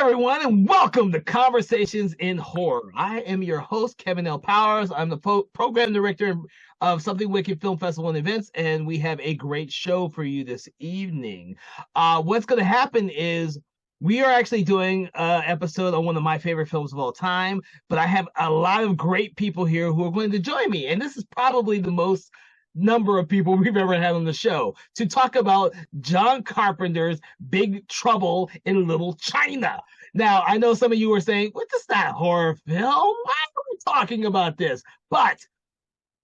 everyone, and welcome to Conversations in Horror. I am your host, Kevin L. Powers. I'm the program director of Something Wicked Film Festival and Events, and we have a great show for you this evening. What's going to happen is we are actually doing an episode on one of my favorite films of all time, but I have a lot of great people here who are going to join me, and this is probably the most number of people we've ever had on the show to talk about John Carpenter's Big Trouble in Little China. Now, I know some of you are saying, what is that horror film? Why are we talking about this? But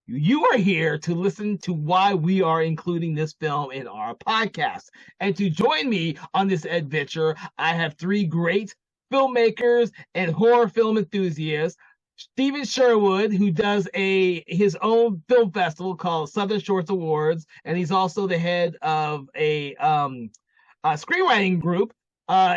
you are here to listen to why we are including this film in our podcast. And to join me on this adventure, I have three great filmmakers and horror film enthusiasts. Stephen Sherwood, who does his own film festival called Southern Shorts Awards, and he's also the head of a screenwriting group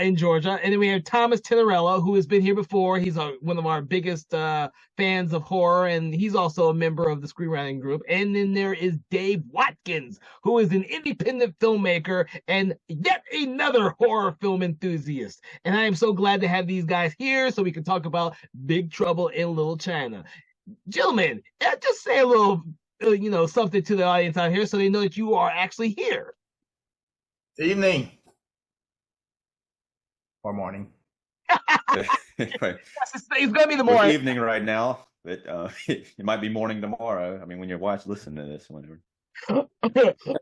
in Georgia. And then we have Thomas Tinnerello, who has been here before. He's one of our biggest fans of horror, and he's also a member of the screenwriting group. And then there is Dave Watkins, who is an independent filmmaker and yet another horror film enthusiast. And I am so glad to have these guys here so we can talk about Big Trouble in Little China. Gentlemen, just say a little, something to the audience out here so they know that you are actually here. Evening. Or morning. It's going to be the morning. It's evening right now, but it might be morning tomorrow. I mean, when your wife's listening to this, whenever. All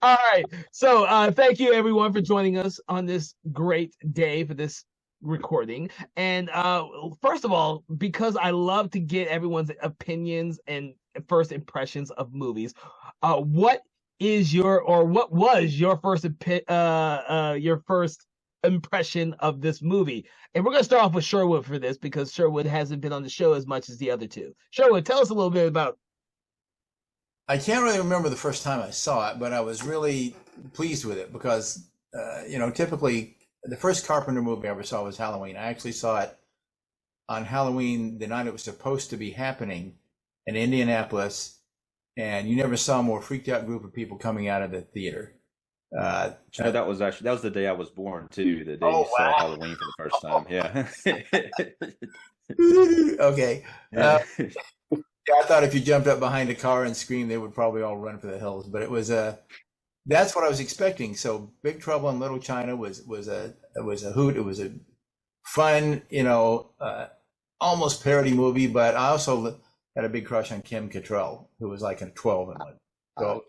right. So thank you, everyone, for joining us on this great day for this recording. And first of all, because I love to get everyone's opinions and first impressions of movies, what was your first impression of this movie? And we're going to start off with Sherwood for this because Sherwood hasn't been on the show as much as the other two. Sherwood, tell us a little bit about. I can't really remember the first time I saw it, but I was really pleased with it because, typically the first Carpenter movie I ever saw was Halloween. I actually saw it on Halloween, the night it was supposed to be happening in Indianapolis, and you never saw a more freaked out group of people coming out of the theater. That was the day I was born too. The day you saw Halloween for the first time. Yeah. Okay. I thought if you jumped up behind a car and screamed, they would probably all run for the hills. But it was that's what I was expecting. So Big Trouble in Little China was a hoot. It was a fun, almost parody movie. But I also had a big crush on Kim Cattrall, who was like a 12 and one. So.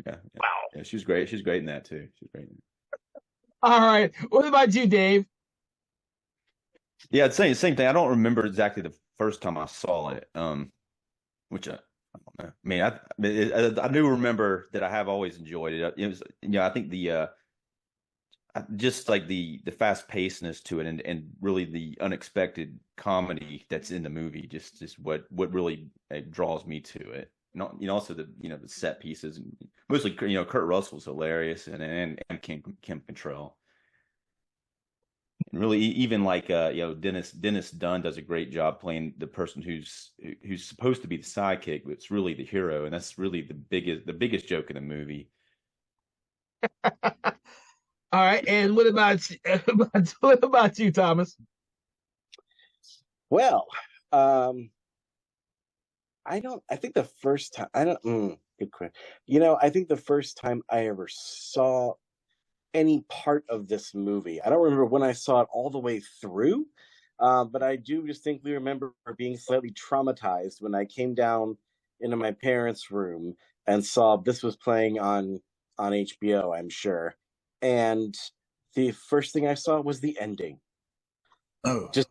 Yeah. Wow. Yeah, she's great. She's great in that too. She's great. All right. What about you, Dave? Yeah, same thing. I don't remember exactly the first time I saw it. Which I don't know. I mean, I do remember that I have always enjoyed it. It was, I think just like the fast pacedness to it and really the unexpected comedy that's in the movie, just what really draws me to it. Also the the set pieces, and mostly Kurt Russell's hilarious, and Kim Cattrall, and really even like Dennis Dunn does a great job playing the person who's supposed to be the sidekick, but it's really the hero, and that's really the biggest joke in the movie. All right, and what about you, Thomas? Well, I think the first time, good question. I think the first time I ever saw any part of this movie, I don't remember when I saw it all the way through, but I do distinctly remember being slightly traumatized when I came down into my parents' room and saw this was playing on HBO, I'm sure. And the first thing I saw was the ending. Oh. Just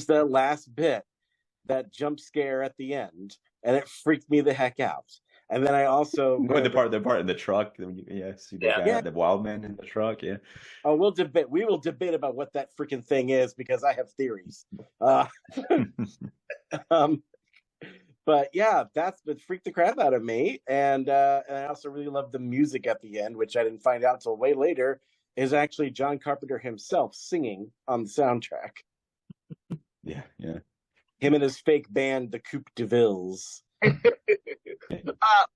that last bit. That jump scare at the end, and it freaked me the heck out. And then I also the part in the truck, see the guy, the wild man in the truck, yeah. Oh, we will debate about what that freaking thing is because I have theories. But yeah, it freaked the crap out of me, and I also really loved the music at the end, which I didn't find out till way later is actually John Carpenter himself singing on the soundtrack. Yeah. Him and his fake band, the Coupe de Villes.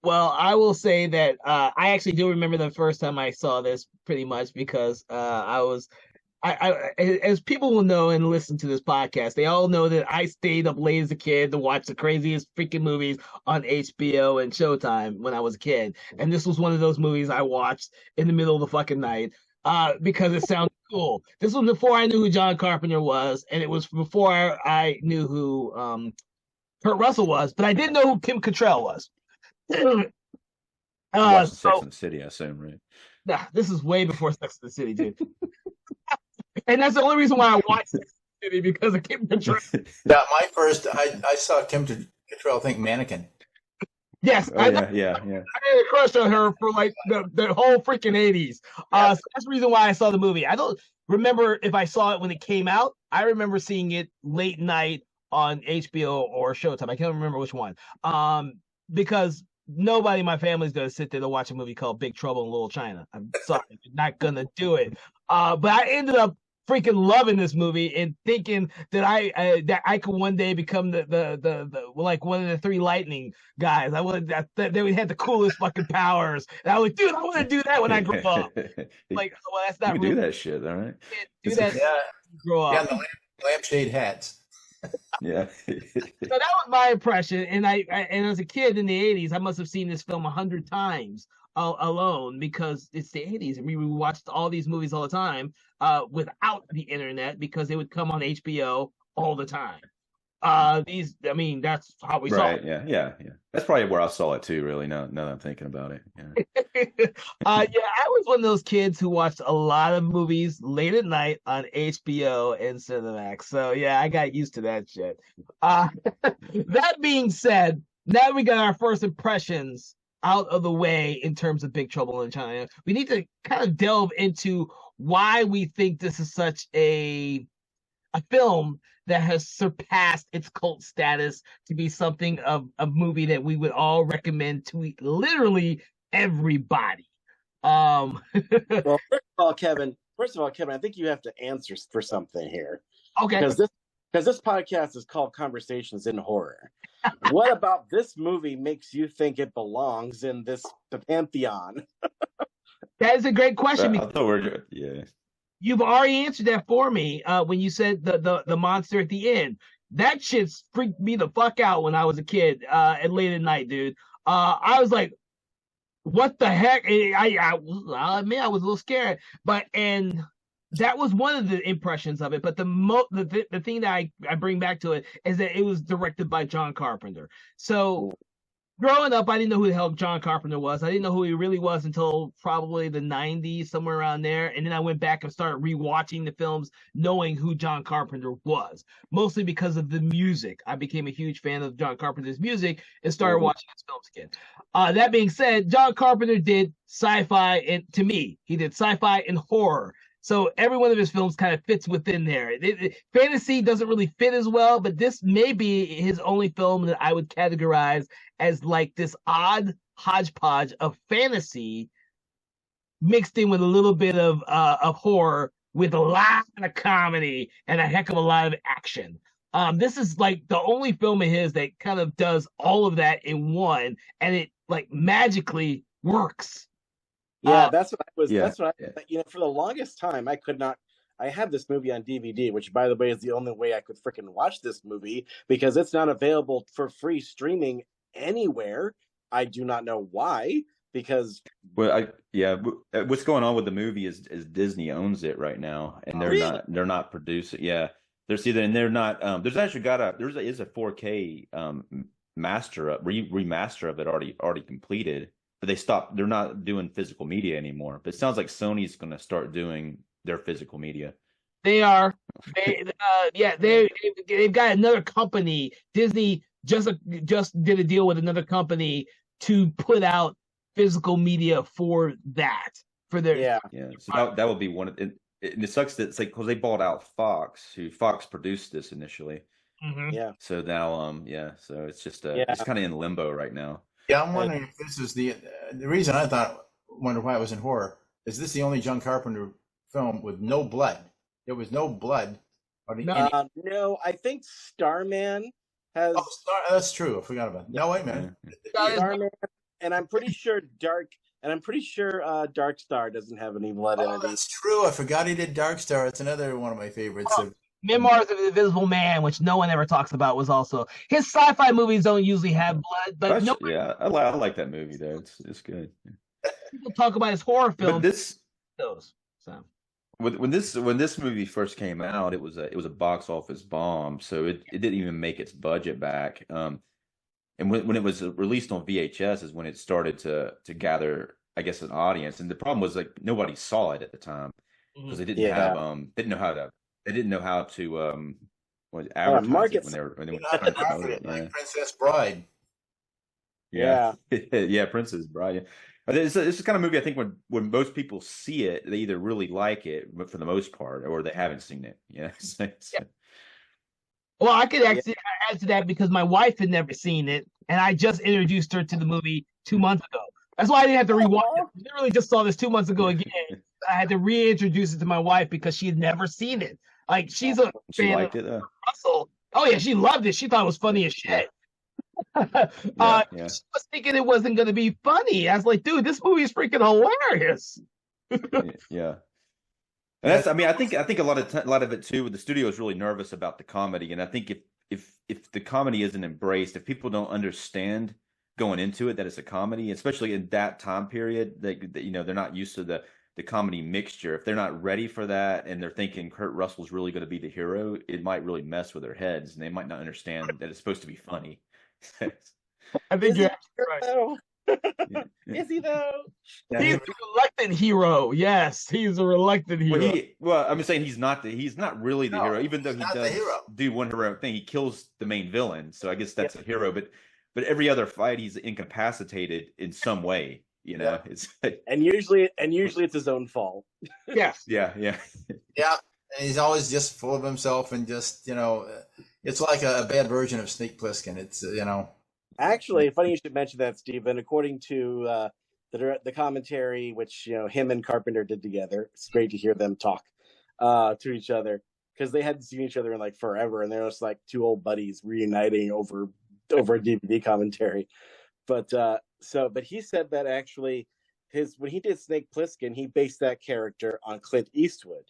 Well, I will say that I actually do remember the first time I saw this pretty much because I was as people will know and listen to this podcast, they all know that I stayed up late as a kid to watch the craziest freaking movies on HBO and Showtime when I was a kid. And this was one of those movies I watched in the middle of the fucking night because it sounded cool. This was before I knew who John Carpenter was, and it was before I knew who Kurt Russell was, but I didn't know who Kim Cattrall was. Watching Sex and the City, I assume, right? Nah, this is way before Sex and the City, dude. And that's the only reason why I watched Sex and the City, because of Kim Cattrall. Yeah, my first, I saw Kim Cattrall, I think Mannequin. Yes, Oh, yeah. I had a crush on her for like the whole freaking 80s. So that's the reason why I saw the movie. I don't remember if I saw it when it came out. I remember seeing it late night on HBO or Showtime. I can't remember which one. Because nobody in my family is going to sit there to watch a movie called Big Trouble in Little China. I'm sorry, you're not going to do it. But I ended up freaking loving this movie and thinking that I could one day become the like one of the three lightning guys. I wanted that they would have the coolest fucking powers. And I was like, dude, I want to do that when I grow up. Like, well, that's not you real. do that shit, all right? Do that. Yeah, grow up. yeah, the lampshade hats. Yeah. So that was my impression, and I as a kid in the 80s, I must have seen this film 100 times alone, because it's the 80s and we watched all these movies all the time without the internet, because they would come on HBO all the time. That's how we saw it. Yeah. That's probably where I saw it too, really, now that I'm thinking about it. Yeah. I was one of those kids who watched a lot of movies late at night on HBO and Cinemax. So yeah, I got used to that shit. That being said, now we got our first impressions out of the way in terms of Big Trouble in China. We need to kind of delve into why we think this is such a film that has surpassed its cult status to be something of a movie that we would all recommend to literally everybody. Well, first of all, Kevin, I think you have to answer for something here. Okay. Because this podcast is called Conversations in Horror. What about this movie makes you think it belongs in the pantheon? That is a great question. I thought we're good. Yeah. You've already answered that for me when you said the monster at the end. That shit freaked me the fuck out when I was a kid and late at night, dude. I was like, what the heck? I'll admit I was a little scared, and that was one of the impressions of it. But the thing that I bring back to it is that it was directed by John Carpenter. So growing up, I didn't know who the hell John Carpenter was. I didn't know who he really was until probably the 90s, somewhere around there. And then I went back and started rewatching the films, knowing who John Carpenter was, mostly because of the music. I became a huge fan of John Carpenter's music and started watching his films again. That being said, John Carpenter did sci-fi, and to me, he did sci-fi and horror. So every one of his films kind of fits within there. Fantasy doesn't really fit as well, but this may be his only film that I would categorize as like this odd hodgepodge of fantasy mixed in with a little bit of horror with a lot of comedy and a heck of a lot of action. This is like the only film of his that kind of does all of that in one, and it like magically works. Yeah, that's what I was. Yeah. That's what I. For the longest time, I could not. I had this movie on DVD, which, by the way, is the only way I could freaking watch this movie, because it's not available for free streaming anywhere. I do not know why. Because what's going on with the movie is Disney owns it right now, and they're not producing. Yeah, there's not. There's actually there is a 4K remaster of it already completed. But they're not doing physical media anymore. But it sounds like Sony's going to start doing their physical media. They are. They've got another company. Disney just did a deal with another company to put out physical media for that. For their So that would be one of it. It sucks that it's like, because they bought out Fox produced this initially. Mm-hmm. Yeah. So now so it's just it's kind of in limbo right now. Yeah, I'm wondering if this is the reason I wonder why it was in horror. Is this the only John Carpenter film with no blood? There was no blood. No, I think Starman has. Oh, that's true. I forgot about it. No, wait a minute. Starman, and I'm pretty sure Dark And I'm pretty sure Dark Star doesn't have any blood in it. That's true. I forgot he did Dark Star. It's another one of my favorites. Memoirs of the Invisible Man, which no one ever talks about, was also his sci-fi movies don't usually have blood, but I like that movie though. It's good. People talk about his horror films. But when this movie first came out, it was a box office bomb, so it didn't even make its budget back. And when it was released on VHS is when it started to gather, I guess, an audience. And the problem was like nobody saw it at the time because they didn't have they didn't know how to advertise it when they were trying to promote it. Like Princess Bride. Yeah. Yeah, Princess Bride. Yeah. It's the kind of movie I think when most people see it, they either really like it, but for the most part, or they haven't seen it. Yeah. Well, I could actually add to that because my wife had never seen it, and I just introduced her to the movie 2 months ago. That's why I didn't have to rewatch it. I literally just saw this 2 months ago again. I had to reintroduce it to my wife because she had never seen it. Like she's a fan of Russell. Oh yeah, she loved it. She thought it was funny as shit. She was thinking it wasn't going to be funny. I was like, dude, this movie is freaking hilarious. Yeah. And I think a lot of it too. The studio is really nervous about the comedy, and I think if the comedy isn't embraced, if people don't understand going into it that it's a comedy, especially in that time period, they're not used to the comedy mixture. If they're not ready for that, and they're thinking Kurt Russell's really going to be the hero, it might really mess with their heads, and they might not understand that it's supposed to be funny. I think you're right. Is he though? He's a reluctant hero. Yes, he's a reluctant hero. I'm saying he's not really the hero, even though he does do one heroic thing. He kills the main villain, so I guess that's a hero. But every other fight, he's incapacitated in some way. You know, it's and usually it's his own fault. Yes. Yeah. And he's always just full of himself and just it's like a bad version of Snake Plissken. It's Actually, funny you should mention that, Stephen. According to the commentary, which him and Carpenter did together, it's great to hear them talk to each other because they hadn't seen each other in like forever, and they're just like two old buddies reuniting over a DVD commentary. But he said that actually when he did Snake Plissken, he based that character on Clint Eastwood.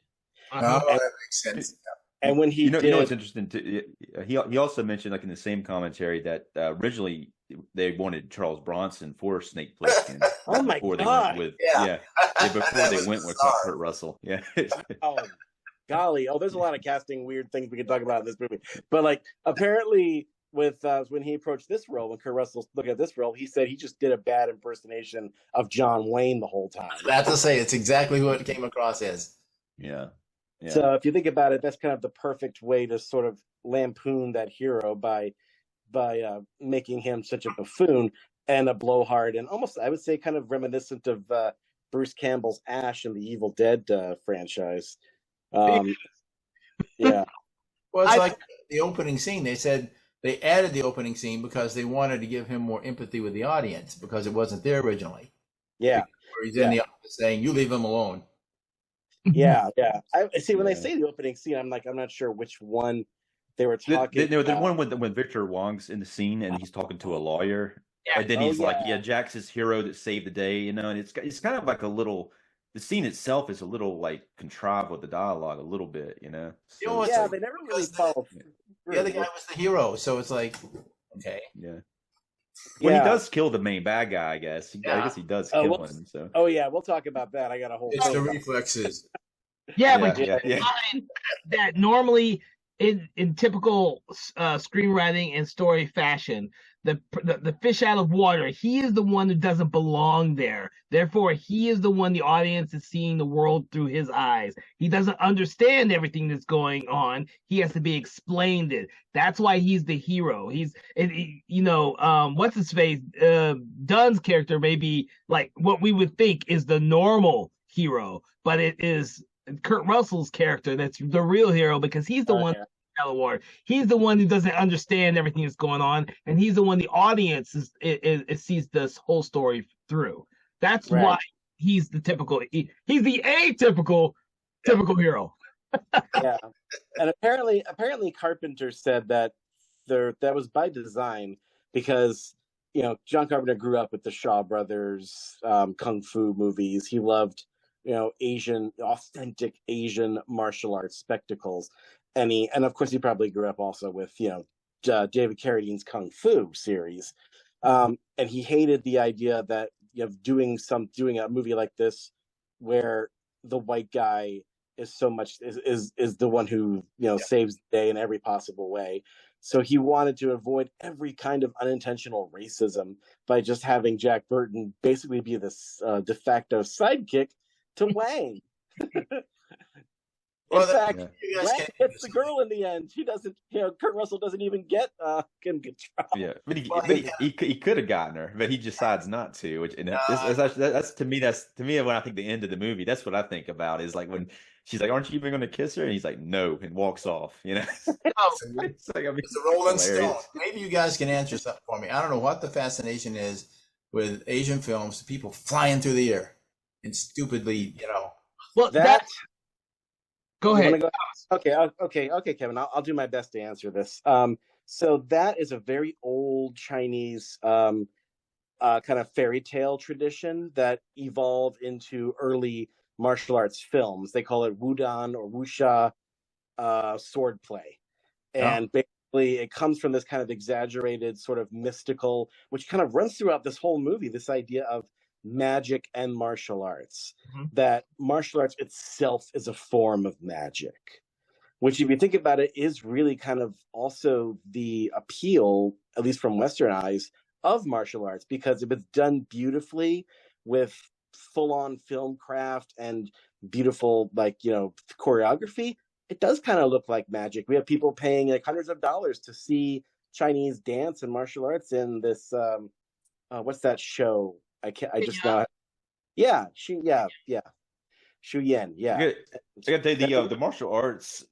Oh, that makes sense. And when he did, what's interesting too, he also mentioned like in the same commentary that originally they wanted Charles Bronson for Snake Plissken. Oh my god! Before they went with Kurt Russell. Yeah. Oh golly! Oh, there's a lot of casting weird things we can talk about in this movie. But like apparently, with when he approached this role, when Kurt Russell looked at this role, he said he just did a bad impersonation of John Wayne the whole time. That's to say, it's exactly what it came across as. Yeah. So if you think about it, that's kind of the perfect way to sort of lampoon that hero by making him such a buffoon and a blowhard, and almost I would say kind of reminiscent of Bruce Campbell's Ash in the Evil Dead franchise. Yeah. Well, it's like the opening scene. They said they added the opening scene because they wanted to give him more empathy with the audience because it wasn't there originally. Yeah. Where he's in the office saying, "You leave him alone." Yeah. I see. When they say the opening scene, I'm not sure which one they were talking. The one when Victor Wong's in the scene and he's talking to a lawyer, and then he's like, Jack's his hero that saved the day, and it's kind of like a little. The scene itself is a little like contrived with the dialogue a little bit, So, they never really follow. The other guy was the hero, so it's like, okay, Well, he does kill the main bad guy, I guess. I guess he does kill him. So. Oh yeah, we'll talk about that. I got a whole. It's the reflexes. But that normally in typical screenwriting and story fashion, the fish out of water, he is the one who doesn't belong there. Therefore, he is the one the audience is seeing the world through his eyes. He doesn't understand everything that's going on. He has to be explained it. That's why he's the hero. He's, what's his face? Dunn's character may be like what we would think is the normal hero, but it is Kurt Russell's character that's the real hero because he's the one. Award. He's the one who doesn't understand everything that's going on, and he's the one the audience sees this whole story through. That's why he's the typical. He's the atypical hero. Yeah, and apparently Carpenter said that that was by design because John Carpenter grew up with the Shaw Brothers kung fu movies. He loved, authentic Asian martial arts spectacles, and of course he probably grew up also with David Carradine's Kung Fu series, and he hated the idea that doing a movie like this where the white guy is so much is the one who saves the day in every possible way. So he wanted to avoid every kind of unintentional racism by just having Jack Burton basically be this de facto sidekick to Wang. In fact, Wang hits the girl in the end. She doesn't. Kurt Russell doesn't even get trial. Yeah, but he could have gotten her, but he decides not to. That's to me when I think the end of the movie. That's what I think about is like when she's like, "Aren't you even going to kiss her?" And he's like, "No," and walks off. It's like it's a Rolling Stone. Maybe you guys can answer something for me. I don't know what the fascination is with Asian films, people flying through the air and stupidly, Well, Go ahead. Okay, Kevin. I'll do my best to answer this. So that is a very old Chinese kind of fairy tale tradition that evolved into early martial arts films. They call it Wudan or Wuxia swordplay, and basically it comes from this kind of exaggerated, sort of mystical, which kind of runs throughout this whole movie. This idea of magic and martial arts, that martial arts itself is a form of magic, which if you think about it is really kind of also the appeal, at least from Western eyes, of martial arts, because if it's done beautifully with full-on film craft and beautiful choreography, it does kind of look like magic. We have people paying like hundreds of dollars to see Chinese dance and martial arts in this what's that show? Shu Yan. Yeah. The martial arts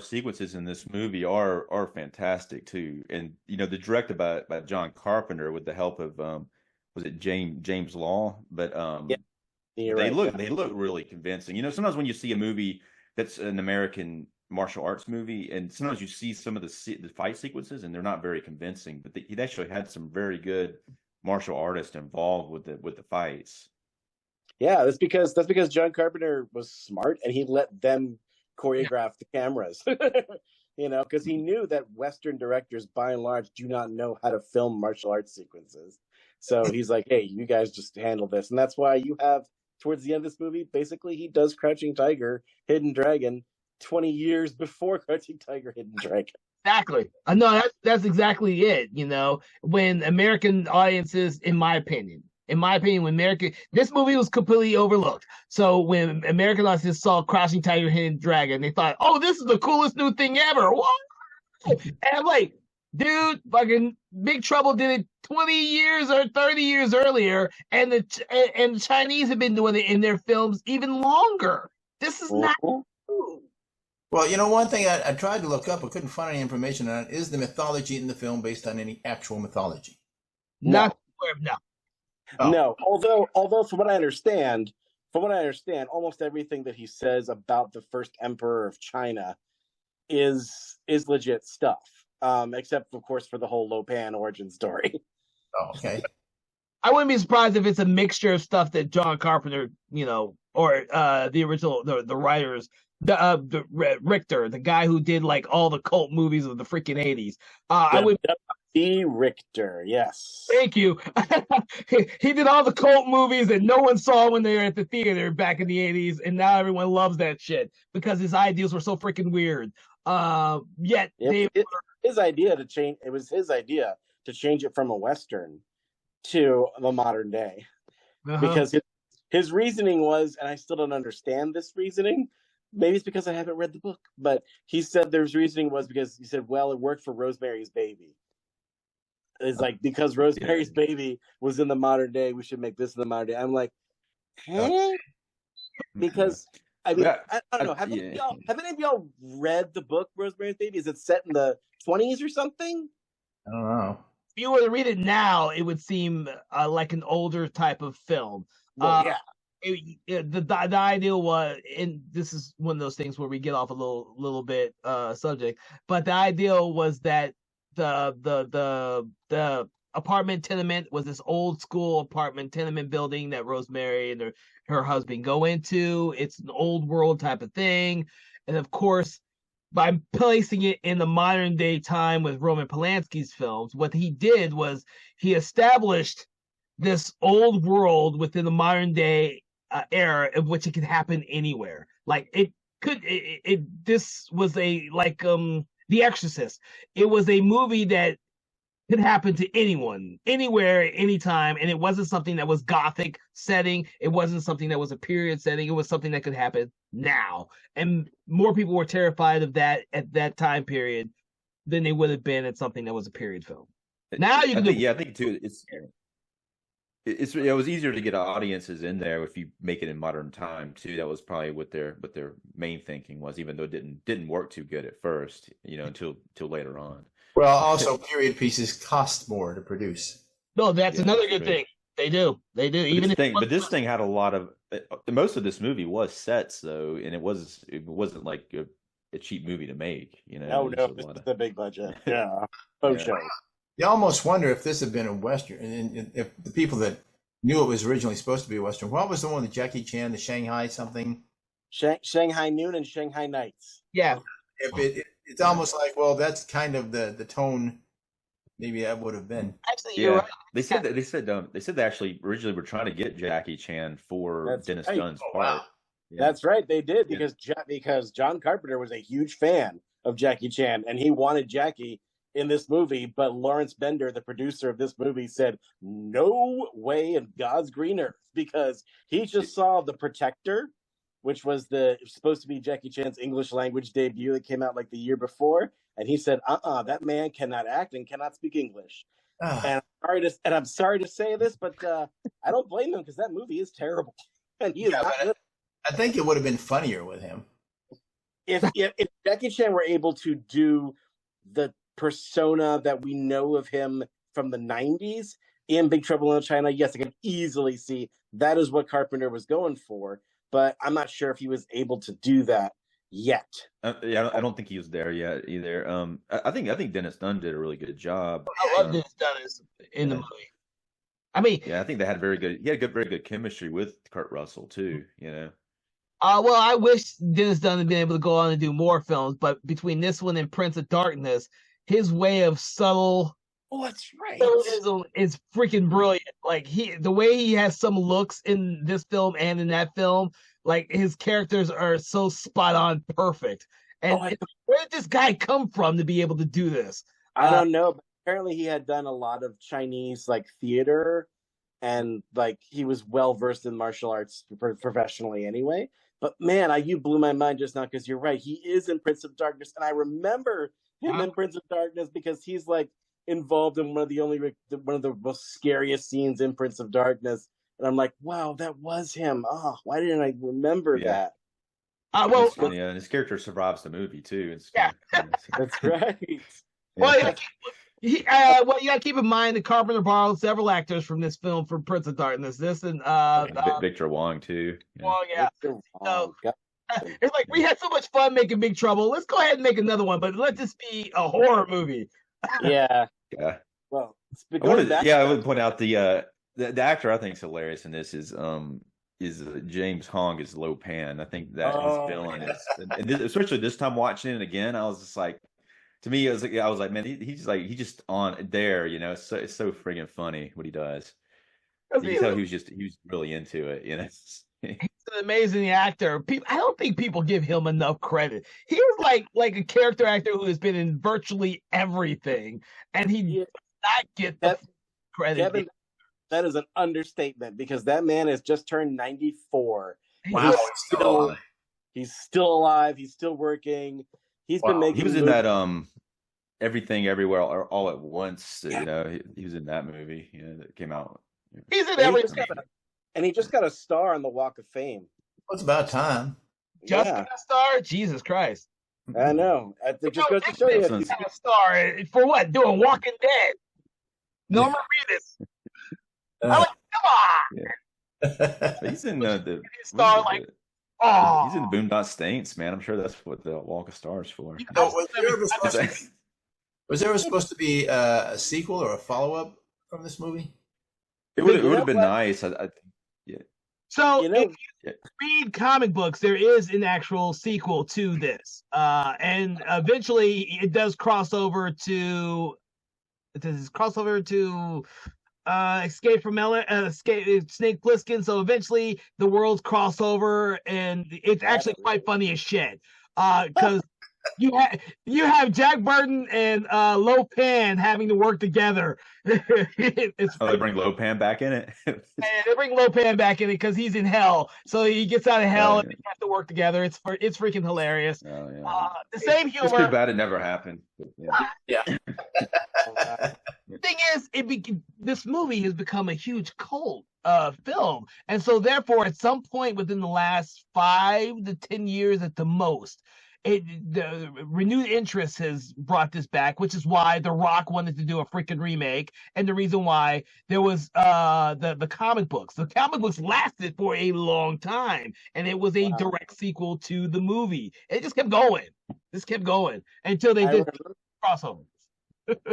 sequences in this movie are fantastic too, and they're directed by John Carpenter with the help of was it James Law? But they look really convincing. Sometimes when you see a movie that's an American martial arts movie, and sometimes you see some of the fight sequences and they're not very convincing, but he actually had some very good martial artists involved with the fights. Yeah, that's because John Carpenter was smart and he let them choreograph the cameras. Because he knew that Western directors by and large do not know how to film martial arts sequences. So he's like, hey, you guys just handle this. And that's why you have towards the end of this movie, basically he does Crouching Tiger, Hidden Dragon 20 years before Crouching Tiger, Hidden Dragon. Exactly. No, that's exactly it. When American audiences, in my opinion, this movie was completely overlooked. So when American audiences saw Crouching Tiger, Hidden Dragon, they thought, "Oh, this is the coolest new thing ever!" What? And I'm like, dude, fucking Big Trouble did it 20 years or 30 years earlier, and the Chinese have been doing it in their films even longer. This is not cool. Well, one thing I tried to look up, but couldn't find any information on it, is the mythology in the film based on any actual mythology? No. No. Although from what I understand, almost everything that he says about the first emperor of China is legit stuff. Except of course for the whole Lo Pan origin story. Oh, okay. I wouldn't be surprised if it's a mixture of stuff that John Carpenter, or the original, the writers, the Richter, the guy who did like all the cult movies of the freaking 80s. I would. D. Richter, yes. Thank you. He did all the cult movies that no one saw when they were at the theater back in the 80s, and now everyone loves that shit because his ideas were so freaking weird. His idea to change. It was his idea to change it from a Western to the modern day, because his reasoning was, and I still don't understand this reasoning. Maybe it's because I haven't read the book, but he said there's reasoning was because he said, well, it worked for Rosemary's Baby. It's like, because Rosemary's Baby was in the modern day, we should make this in the modern day. I'm like, huh? Because I mean, I don't know. Have any of y'all read the book Rosemary's Baby? Is it set in the 20s or something? I don't know. If you were to read it now, it would seem like an older type of film. Well, The idea was, and this is one of those things where we get off a little bit subject, but the idea was that the apartment tenement was this old school apartment tenement building that Rosemary and her husband go into. It's an old world type of thing. And of course, by placing it in the modern day time with Roman Polanski's films, what he did was he established this old world within the modern day era of which it could happen anywhere. Like it could, this was The Exorcist. It was a movie that could happen to anyone, anywhere, anytime, and it wasn't something that was gothic setting. It wasn't something that was a period setting. It was something that could happen now, and more people were terrified of that at that time period than they would have been at something that was a period film. Now you can I think too. It was easier to get audiences in there if you make it in modern time too. That was probably what their main thinking was, even though it didn't work too good at first, until later on. Well, also period pieces cost more to produce. No, that's another good thing. They do. But this thing had a lot of. Most of this movie was sets though, and it wasn't like a cheap movie to make. No, this is the big budget. Yeah, show. You almost wonder if this had been a Western, and if the people that knew it was originally supposed to be a Western. What was the one with Jackie Chan, the Shanghai something? Shanghai Noon and Shanghai Nights. Yeah. It's almost like, well, that's kind of the tone. Maybe that would have been. Actually, you're right. They said they actually originally were trying to get Jackie Chan for Dennis Dunn's part. Wow. Yeah. That's right, they did because John Carpenter was a huge fan of Jackie Chan, and he wanted Jackie in this movie, but Lawrence Bender, the producer of this movie, said no way in God's green earth, because he just saw The Protector, which was supposed to be Jackie Chan's English language debut that came out like the year before, and he said, that man cannot act and cannot speak English. And I'm sorry to say this, but I don't blame him, because that movie is terrible, and he is not good. I think it would have been funnier with him if Jackie Chan were able to do the persona that we know of him from the 90s in Big Trouble in Little China. Yes, I can easily see that is what Carpenter was going for, but I'm not sure if he was able to do that yet. I don't think he was there yet either. I think Dennis Dunn did a really good job. I love Dennis Dunn in the movie. I mean, I think they had very good chemistry with Kurt Russell too. Well, I wish Dennis Dunn had been able to go on and do more films, but between this one and Prince of Darkness, his way of subtle that's right, is freaking brilliant. Like the way he has some looks in this film and in that film, like his characters are so spot on perfect. And where did this guy come from to be able to do this? I don't know, but apparently he had done a lot of Chinese theater, and he was well versed in martial arts professionally anyway. But man, you blew my mind just now, because you're right. He is in Prince of Darkness, and I remember him in Prince of Darkness because he's involved in one of the most scariest scenes in Prince of Darkness, and I'm like, wow, that was him. Oh, why didn't I remember that? And his character survives the movie too. That's right. Well, you got to keep in mind that Carpenter borrowed several actors from this film for Prince of Darkness. This and Victor Wong too. Wong, it's we had so much fun making Big Trouble. Let's go ahead and make another one, but let this be a horror movie. Yeah. Well, I would point out the actor I think is hilarious in this is James Hong as Lo Pan. I think that his villain is, and especially this time watching it again, I was just like, to me, I was like, man, he's just on there, it's so friggin' funny what he does. You can tell he was really into it, He's an amazing actor. I don't think people give him enough credit. He was like a character actor who has been in virtually everything, and he does not get the credit. Kevin, that is an understatement, because that man has just turned 94. Wow, he's still alive. He's still working. He's been making. He was in that Everything Everywhere All at Once. He was in that movie. That came out. He's in everything. And he just got a star on the Walk of Fame. Well, it's about time. Just got a star? Jesus Christ. I know. It just goes to show you. He's got a star for what? Doing Walking Dead. Norman Reedus. I'm like, come on. He's in the star he's in the Boondock Saints, man. I'm sure that's what the Walk of Stars for. Was there ever supposed to be a sequel or a follow-up from this movie? It would have been nice. Yeah. So You know, if you read comic books, there is an actual sequel to this, and eventually it does cross over to. Escape from Snake Plissken. So eventually the worlds cross over, and it's actually quite funny as shit. Because you have Jack Burton and Lopan having to work together. They bring Lopan back in it. They bring Lopan back in it because he's in hell. So he gets out of hell and they have to work together. It's freaking hilarious. Oh, yeah. The same humor. It's too bad it never happened. Yeah. The thing is, this movie has become a huge cult film, and so therefore, at some point within the last 5 to 10 years, at the most, the renewed interest has brought this back, which is why The Rock wanted to do a freaking remake, and the reason why there was the comic books. The comic books lasted for a long time, and it was a direct sequel to the movie. It just kept going. Until they did crossovers.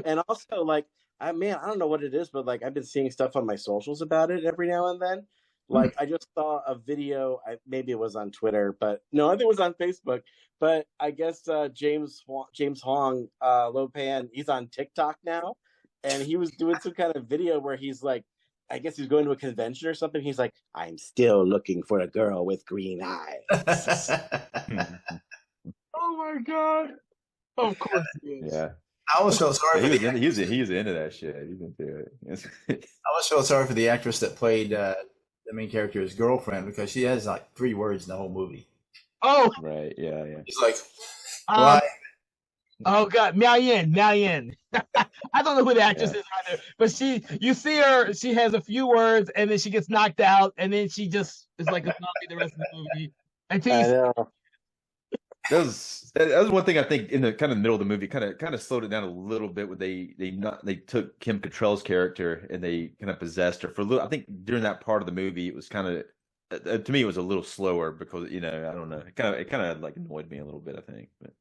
And also, like, I don't know what it is, but like I've been seeing stuff on my socials about it every now and then. Like I just saw a video, maybe it was on Twitter, but no, I think it was on Facebook. But I guess James Hong Lopan, he's on TikTok now, and he was doing some kind of video where he's like, I guess he's going to a convention or something. He's like, I'm still looking for a girl with green eyes. Oh my god! Of course he is. Yeah. I almost felt sorry for he was into that shit. He's into it. I almost felt sorry for the actress that played the main character's girlfriend because she has like 3 words in the whole movie. Oh, right. Yeah. She's like, why? Oh god, Miao Yin. I don't know who the actress is either, but you see her. She has a few words, and then she gets knocked out, and then she just is like a zombie the rest of the movie. Until that was one thing I think in the kind of middle of the movie kind of slowed it down a little bit when they took Kim Cattrall's character and they kind of possessed her for a little. I think during that part of the movie it was kind of to me it was a little slower because I don't know, it kind of like annoyed me a little bit, I think. But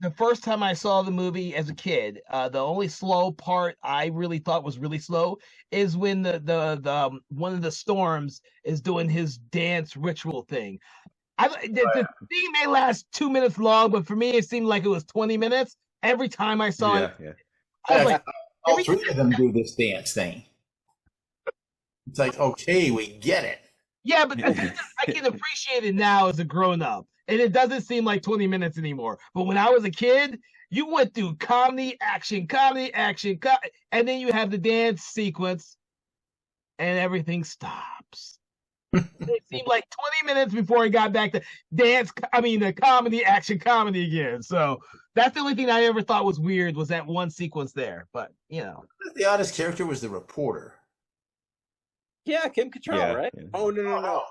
the first time I saw the movie as a kid, the only slow part I really thought was really slow is when the one of the storms is doing his dance ritual thing. The thing may last 2 minutes long, but for me it seemed like it was 20 minutes every time I saw it. Yeah. I was like, all 3 of them do this dance thing. It's like, okay, we get it. Yeah, but I can appreciate it now as a grown up. And it doesn't seem like 20 minutes anymore. But when I was a kid, you went through comedy, action, and then you have the dance sequence, and everything stops. It seemed like 20 minutes before it got back to the comedy, action, comedy again. So that's the only thing I ever thought was weird was that one sequence there. But, The oddest character was the reporter. Yeah, Kim Cattrall, right? Yeah. Oh no.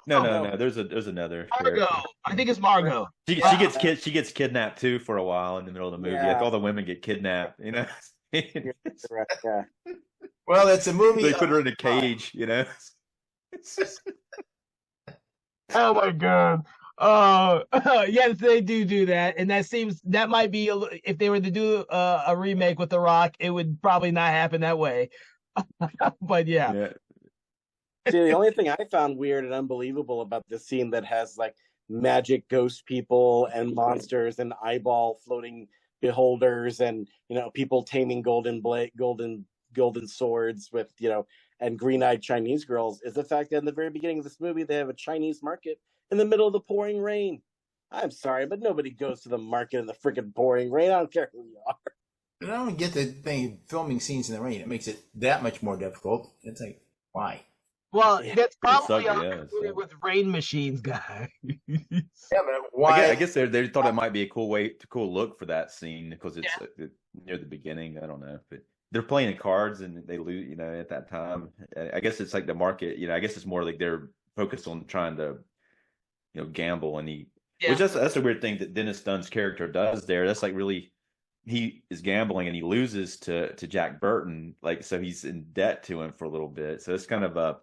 There's another. Margot. I think it's Margot. She gets kidnapped too for a while in the middle of the movie. Yeah. Like all the women get kidnapped, Correct, yeah. Well, it's a movie. They put her in a cage, Oh my god. Yes, they do that, and that might be if they were to do a remake with The Rock, it would probably not happen that way. But yeah. See, the only thing I found weird and unbelievable about this scene that has like magic ghost people and monsters and eyeball floating beholders and people taming golden swords with and green-eyed Chinese girls is the fact that in the very beginning of this movie they have a Chinese market in the middle of the pouring rain. I'm sorry, but nobody goes to the market in the freaking pouring rain. I don't care who you are. And I don't get the thing filming scenes in the rain. It makes it that much more difficult. It's like, why? Well, that's probably with rain machines, guys. Yeah, but why? I guess they thought it might be a cool look for that scene because it's near the beginning. I don't know, but they're playing cards and they lose. At that time, I guess it's like the market. I guess it's more like they're focused on trying to, gamble and which that's a weird thing that Dennis Dunn's character does there. That's like really. He is gambling and he loses to Jack Burton, so he's in debt to him for a little bit. So it's kind of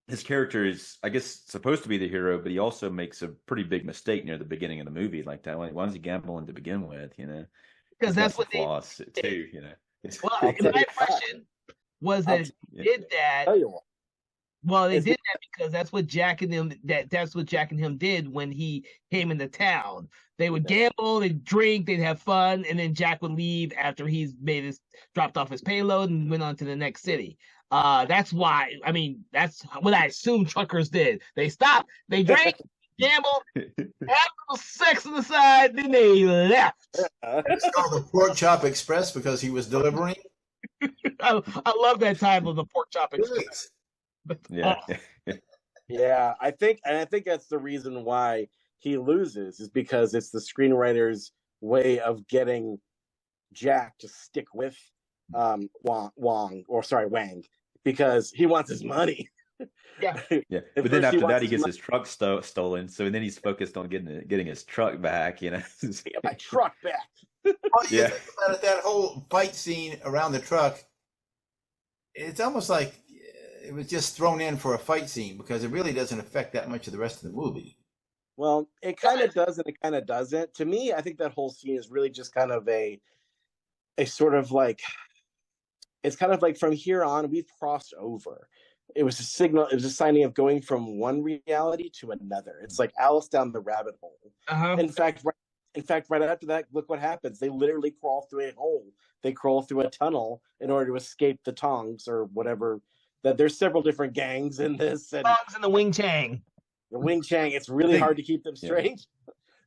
his character is, I guess, supposed to be the hero, but he also makes a pretty big mistake near the beginning of the movie like that. Why is he gambling to begin with? Because that's what flaws too. Well, I'll my tell you what. impression was I'll that they did that. tell you what. Well, they It's did that because that's what Jack and him did when he came into town. They would gamble, they'd drink, they'd have fun, and then Jack would leave after he's dropped off his payload and went on to the next city. That's why. I mean, that's what I assume truckers did. They stopped, they drank, gambled, had a little sex on the side, then they left. It's called the Pork Chop Express because he was delivering. I love that title, the Pork Chop Express. Yeah. Yeah, I think that's the reason why he loses, is because it's the screenwriter's way of getting Jack to stick with Wang, because he wants his money. Yeah. Yeah, but then after that, he gets his truck stolen. So then he's focused on getting his truck back. You know, Get my truck back. Yeah, think about it, that whole fight scene around the truck. It's almost like it was just thrown in for a fight scene because it really doesn't affect that much of the rest of the movie. Well, it kind of does and it kind of doesn't. To me, I think that whole scene is really just kind of a sort of like, it's kind of like from here on, we've crossed over. It was a signal, it was a signing of going from one reality to another. It's like Alice down the rabbit hole. Uh-huh. In fact, right after that, look what happens. They literally crawl through a hole. They crawl through a tunnel in order to escape the Tongs or whatever. That there's several different gangs in this. And Tongs and the Wing Chang. the Wing Chang, it's really hard to keep them straight.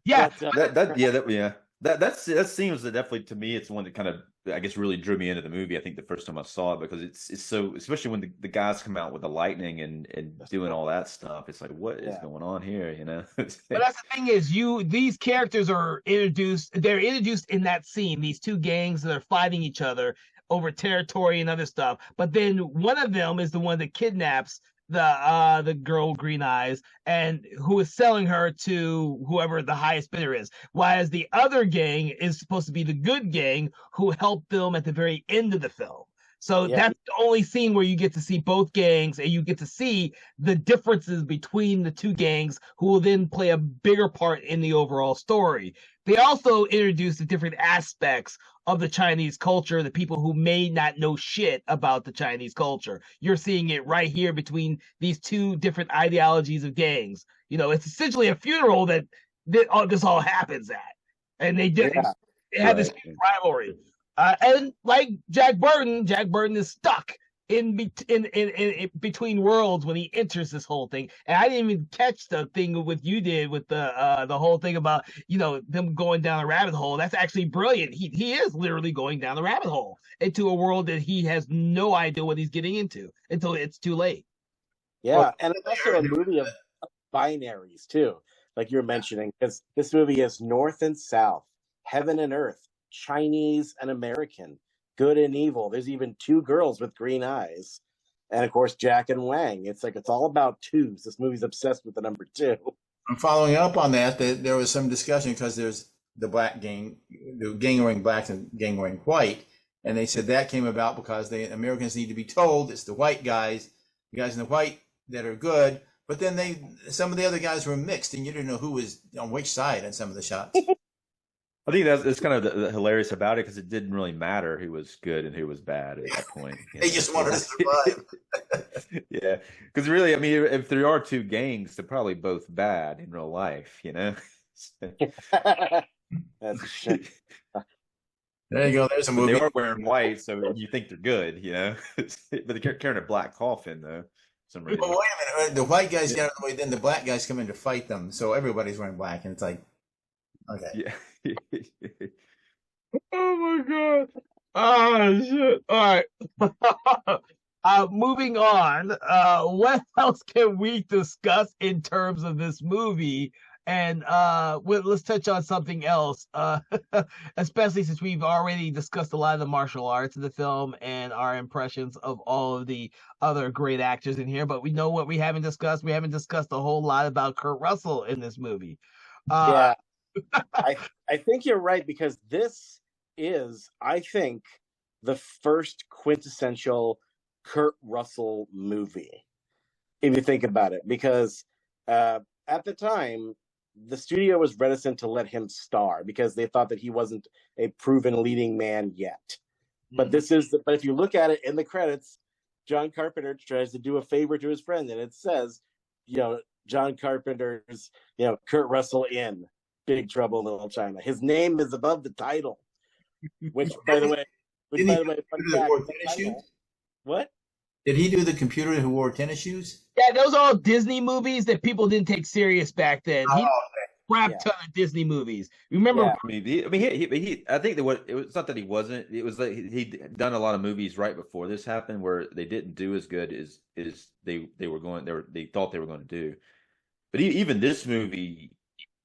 Yeah. But, that seems that definitely, to me, it's one that kind of, I guess, really drew me into the movie. I think the first time I saw it, because it's so, especially when the guys come out with the lightning and doing all that stuff. It's like, what is going on here? You know. But that's the thing is, these characters are introduced. They're introduced in that scene. These two gangs that are fighting each other over territory and other stuff. But then one of them is the one that kidnaps the girl with green eyes and who is selling her to whoever the highest bidder is. Whereas the other gang is supposed to be the good gang who helped them at the very end of the film. So that's the only scene where you get to see both gangs and you get to see the differences between the two gangs who will then play a bigger part in the overall story. They also introduce the different aspects of the Chinese culture, the people who may not know shit about the Chinese culture. You're seeing it right here between these two different ideologies of gangs. You know, it's essentially a funeral that this all happens at. And they have this rivalry. And like Jack Burton is stuck in between worlds when he enters this whole thing. And I didn't even catch the thing with you did with the whole thing about, you know, them going down a rabbit hole. That's actually brilliant. He is literally going down the rabbit hole into a world that he has no idea what he's getting into until it's too late. Yeah, and it's also a movie of binaries too, like you're mentioning, because this movie is North and South, heaven and earth, Chinese and American, good and evil. There's even two girls with green eyes. And of course, Jack and Wang. It's like, it's all about twos. This movie's obsessed with the number two. I'm following up on that there was some discussion because there's the black gang, the gang wearing black and gang wearing white. And they said that came about because the Americans need to be told it's the white guys, the guys in the white that are good. But then some of the other guys were mixed and you didn't know who was on which side in some of the shots. I think that's kind of the hilarious about it, because it didn't really matter who was good and who was bad at that point. They just wanted to survive. Yeah, because really, I mean, if there are two gangs, they're probably both bad in real life, you know. That's shit. There you go. There's a movie. They are wearing white, so you think they're good, you know. But they're carrying a black coffin, though. Some reason. But wait a minute. The white guys get out of the way, then the black guys come in to fight them. So everybody's wearing black, and it's like, okay. Yeah. Oh my god! Oh shit! All right. Moving on. What else can we discuss in terms of this movie? And let's touch on something else. Especially since we've already discussed a lot of the martial arts in the film and our impressions of all of the other great actors in here. But we know what we haven't discussed. We haven't discussed a whole lot about Kurt Russell in this movie. Yeah. I think you're right, because this is, I think, the first quintessential Kurt Russell movie, if you think about it, because at the time, the studio was reticent to let him star because they thought that he wasn't a proven leading man yet. But but if you look at it in the credits, John Carpenter tries to do a favor to his friend, and it says, John Carpenter's, Kurt Russell in Big Trouble in Little China. His name is above the title, which, by the way, fun fact, what? Did he do the computer who wore tennis shoes? Yeah, those are all Disney movies that people didn't take serious back then. He crap ton of Disney movies. Remember? Yeah. I think that it's not that he wasn't. It was like he'd done a lot of movies right before this happened where they didn't do as good as they thought they were going to do. But even this movie,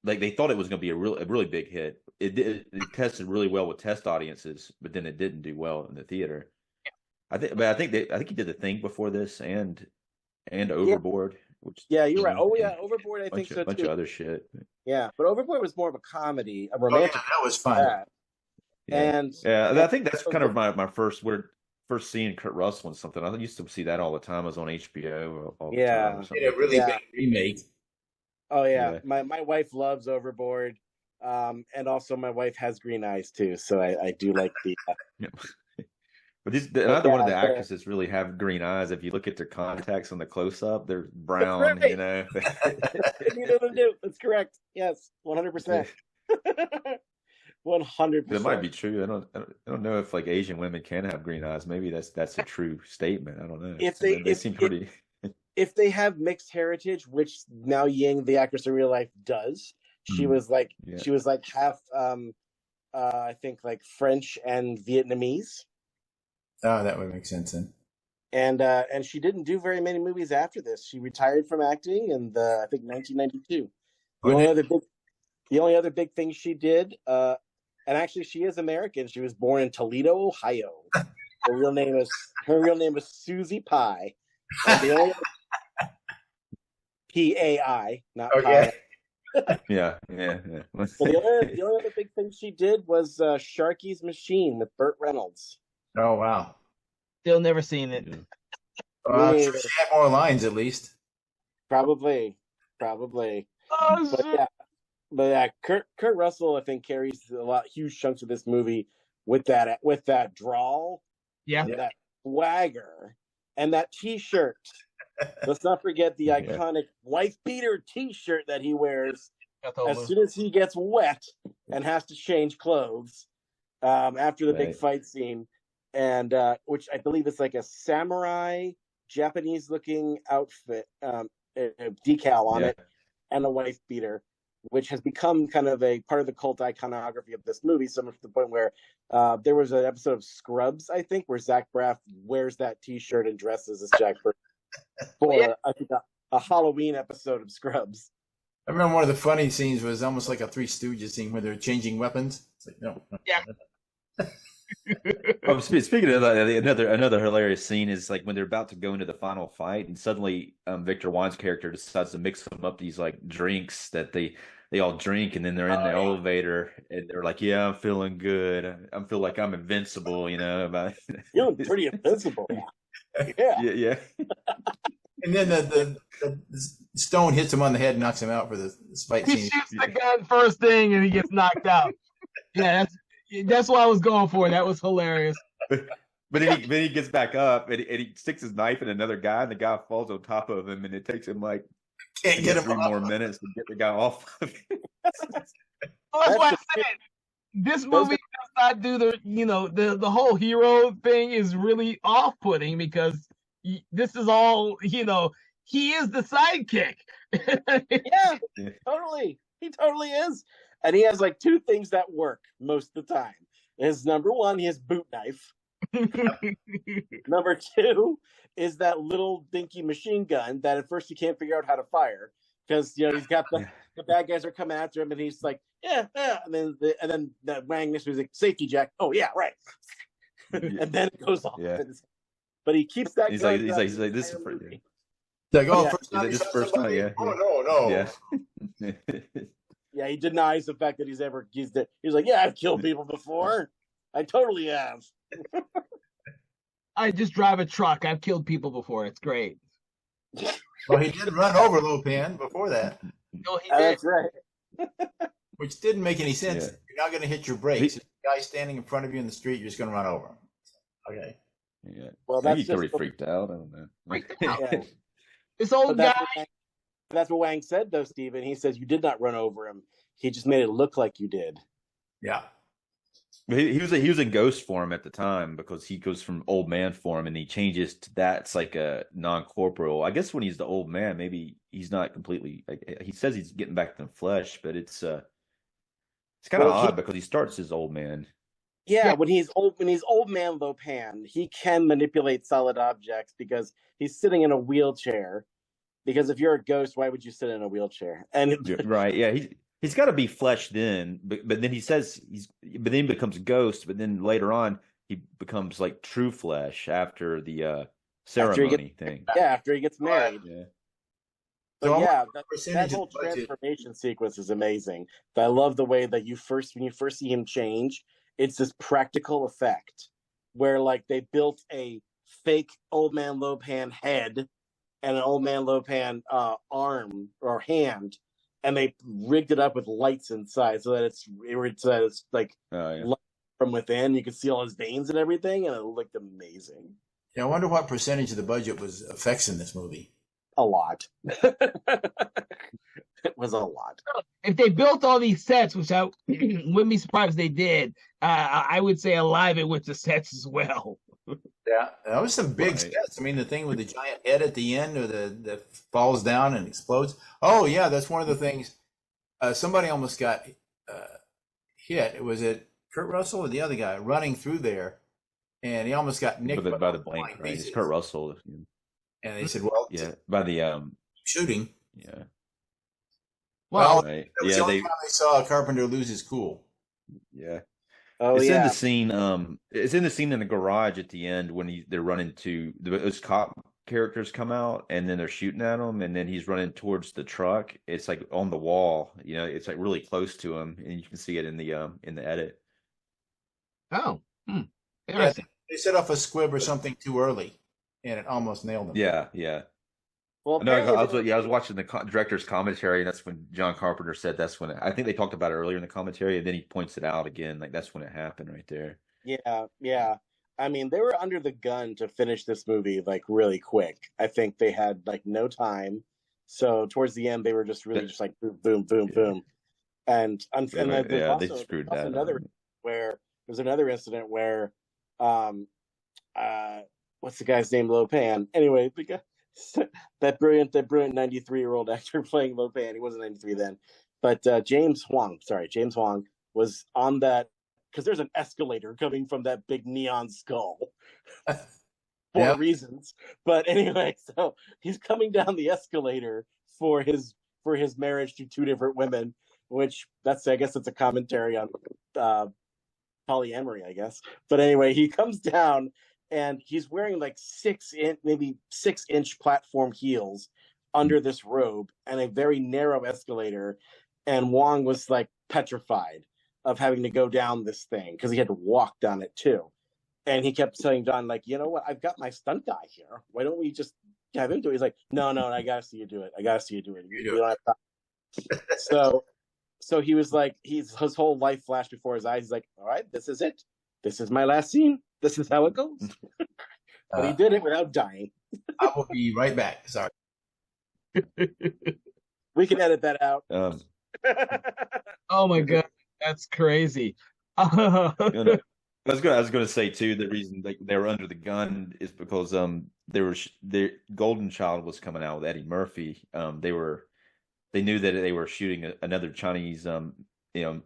like they thought it was going to be a really big hit. It tested really well with test audiences, but then it didn't do well in the theater. I think he did The Thing before this and Overboard. Which, you're right. Oh yeah, Overboard. I think so too. A bunch of other shit. Yeah, but Overboard was more of a comedy, a romantic. That was fun. And I think that's kind of my first seeing Kurt Russell in something. I used to see that all the time. I was on HBO all the time. Did a really big remake. Oh yeah. My wife loves Overboard, and also my wife has green eyes too, so I do like the. But neither one of the actresses really have green eyes. If you look at their contacts on the close-up, they're brown. Right. That's correct. Yes, 100%. 100%. That might be true. I don't know if like Asian women can have green eyes. Maybe that's a true statement. I don't know. They seem pretty. If they have mixed heritage, which Mao Ying, the actress in real life, does, she was like half, I think like French and Vietnamese. Oh, that would make sense then. And she didn't do very many movies after this. She retired from acting in I think 1992. The only other big thing she did, and actually she is American. She was born in Toledo, Ohio. Her real name is Susie Pye. The only P-A-I, not Pye. Yeah. So the only other big thing she did was Sharky's Machine with Burt Reynolds. Oh wow! Still never seen it. She had more lines at least. Probably. Oh, But Kurt Russell, I think, carries huge chunks of this movie with that drawl, that swagger, and that T-shirt. Let's not forget the iconic wife beater T-shirt that he wears as soon as he gets wet and has to change clothes after the big fight scene. And which I believe is like a samurai Japanese-looking outfit, decal on it, and a wife beater, which has become kind of a part of the cult iconography of this movie, so much to the point where there was an episode of Scrubs, I think, where Zach Braff wears that T-shirt and dresses as Jack Burton for I think a Halloween episode of Scrubs. I remember one of the funny scenes was almost like a Three Stooges scene where they're changing weapons. It's like, no. Yeah. Speaking of that, another hilarious scene is like when they're about to go into the final fight, and suddenly Victor Wine's character decides to mix them up these like drinks that they all drink, and then they're in the elevator, and they're like, "Yeah, I'm feeling good. I feel like I'm invincible." Feeling pretty invincible. Yeah. And then the stone hits him on the head and knocks him out for the fight scene. He shoots the gun first thing, and he gets knocked out. Yeah, that's what I was going for. That was hilarious. But then he gets back up and he sticks his knife in another guy, and the guy falls on top of him, and it takes him like can't get him 3 more minutes to get the guy off of him. That's why I said this movie does not do the whole hero thing is really off-putting, because this is all he is the sidekick. Yeah, totally. He totally is. And he has like 2 things that work most of the time. Is number 1, he has boot knife. Number 2 is that little dinky machine gun that at first he can't figure out how to fire, because he's got the bad guys are coming after him, and he's like, yeah, and then the Wang was like, safety jack. Oh yeah, right. And then it goes off. Yeah. But he keeps that. He's like this is for you. Like, This first time, yeah. Oh no. Yeah. Yeah, he denies the fact that he's like, yeah, I've killed people before. I totally have. I just drive a truck. I've killed people before. It's great. Well, he did run over Lopan before that. No, he did. That's right. Which didn't make any sense. Yeah. You're not going to hit your brakes. If the guy's standing in front of you in the street, you're just going to run over him. Okay. Yeah. Well, I think that's he's already just freaked out. I don't know. Freaked out. yeah. This But old guy. that's what Wang said, though, Steven. He says you did not run over him. He just made it look like you did. Yeah. He was in ghost form at the time because he goes from old man form and he changes to that's like a non-corporeal. I guess when he's the old man, maybe he's not completely. Like, he says he's getting back to the flesh, but it's kind of odd because he starts as old man. Yeah, when he's old man Lopan, he can manipulate solid objects because he's sitting in a wheelchair. Because if you're a ghost, why would you sit in a wheelchair? And Right, yeah, he's got to be flesh then, but then he says but then he becomes a ghost, but then later on he becomes like true flesh after the ceremony thing. Yeah, after he gets married. Yeah. But So yeah, that percentage whole of the budget. transformation sequence is amazing. I love the way that when you first see him change, it's this practical effect where like they built a fake old man Lopan head and an old man Lopan arm or hand, and they rigged it up with lights inside so that it's like light from within. You can see all his veins and everything, and it looked amazing. Yeah, I wonder what percentage of the budget was effects in this movie. A lot. It was a lot. If they built all these sets, which I wouldn't be surprised if they did, I would say alive it with the sets as well. Yeah, that was some big sets. I mean, the thing with the giant head at the end, or that falls down and explodes. Oh yeah, that's one of the things. Somebody almost got hit. Was it Kurt Russell or the other guy running through there, and he almost got nicked by the blank. Right, it's Kurt Russell. And they said, "Well, yeah, by the shooting." Yeah. Well, right. It was the only time they saw Carpenter lose his cool. Yeah. Oh, it's yeah. in the scene. It's in the scene in the garage at the end when they're running to those cop characters come out and then they're shooting at him and then he's running towards the truck. It's like on the wall. You know, it's like really close to him, and you can see it in the edit. Oh, interesting. Yeah, they set off a squib or something too early, and it almost nailed them. Yeah. Well, no, I was watching the director's commentary, and that's when John Carpenter said that's when I think they talked about it earlier in the commentary, and then he points it out again, like that's when it happened right there. Yeah. I mean, they were under the gun to finish this movie like really quick. I think they had like no time, so towards the end they were just really just like boom, boom, and they screwed that up. Where there's another incident where, what's the guy's name? Lopan. Anyway, the guy. That brilliant 93-year-old actor playing Lopan. He wasn't 93 then, but James Hwang was on that because there's an escalator coming from that big neon skull for reasons. But anyway, so he's coming down the escalator for his marriage to two different women, which I guess it's a commentary on polyamory, I guess. But anyway, he comes down. And he's wearing like 6-inch platform heels under this robe and a very narrow escalator. And Wong was like petrified of having to go down this thing because he had to walk down it too. And he kept saying, John, like, you know what? I've got my stunt guy here. Why don't we just have him do it? He's like, no, I gotta see you do it. You don't have time. So he was like, his whole life flashed before his eyes. He's like, all right, this is it. This is my last scene. This is how it goes. But he did it without dying. I will be right back. Sorry. We can edit that out. Oh my God, that's crazy. I was going to say too. The reason they were under the gun is because their Golden Child was coming out with Eddie Murphy. They knew that they were shooting another Chinese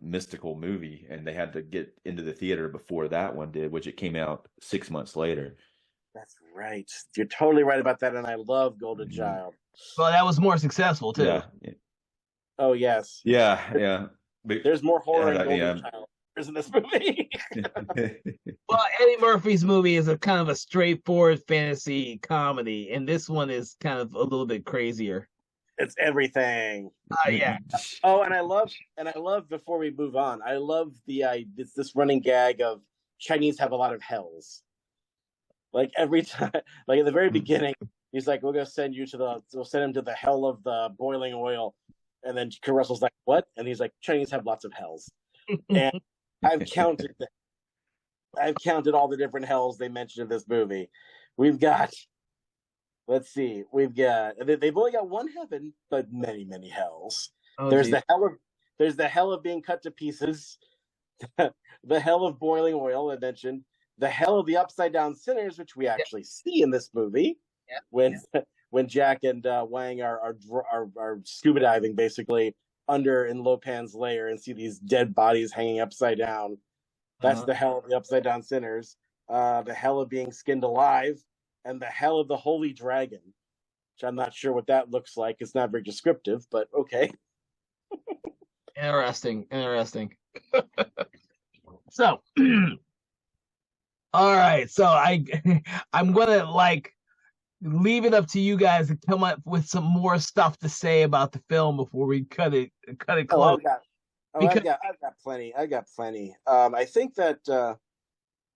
mystical movie, and they had to get into the theater before that one did, which it came out 6 months later. That's right. You're totally right about that, and I love Golden Child. Well, that was more successful too. Yeah. Oh yes. Yeah. But, there's more horror in Golden Child in this movie. Well, Eddie Murphy's movie is a kind of a straightforward fantasy comedy, and this one is kind of a little bit crazier. It's everything. Yeah. Oh, and I love before we move on, I love this running gag of Chinese have a lot of hells. Like every time, like at the very beginning, he's like, we'll send him to the hell of the boiling oil. And then Kurt Russell's like, what? And he's like, Chinese have lots of hells. And I've counted them. I've counted all the different hells they mentioned in this movie. We've got, let's see, they've only got one heaven, but many, many hells. Oh, there's geez. the hell of being cut to pieces, the hell of boiling oil I mentioned, the hell of the upside down sinners, which we actually see in this movie when Jack and Wang are scuba diving basically under in Lopan's lair and see these dead bodies hanging upside down. That's the hell of the upside down sinners, the hell of being skinned alive, and the hell of the holy dragon, which I'm not sure what that looks like. It's not very descriptive, but okay. Interesting. So, all right. So I'm gonna leave it up to you guys to come up with some more stuff to say about the film before we cut it close. I've got plenty. I think that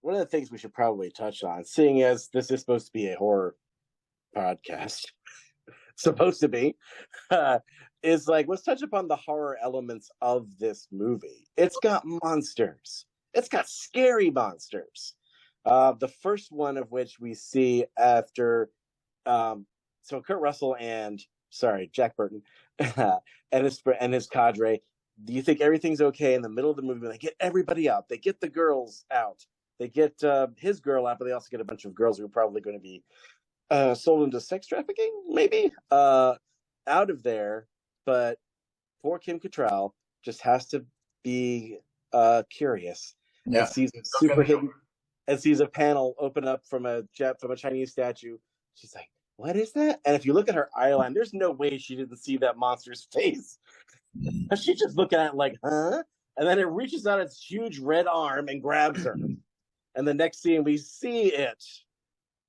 one of the things we should probably touch on, seeing as this is supposed to be a horror podcast, is let's touch upon the horror elements of this movie. It's got monsters. It's got scary monsters. The first one of which we see after, so Kurt Russell and Jack Burton and his cadre. Do you think everything's okay in the middle of the movie? They get everybody out. They get the girls out. They get his girl out, but they also get a bunch of girls who are probably going to be sold into sex trafficking, maybe, out of there. But poor Kim Cattrall just has to be curious and sees a super hidden and sees a panel open up from a Chinese statue. She's like, "What is that?" And if you look at her eyeline, there's no way she didn't see that monster's face. She's just looking at it like, huh? And then it reaches out its huge red arm and grabs her. And the next scene, we see it.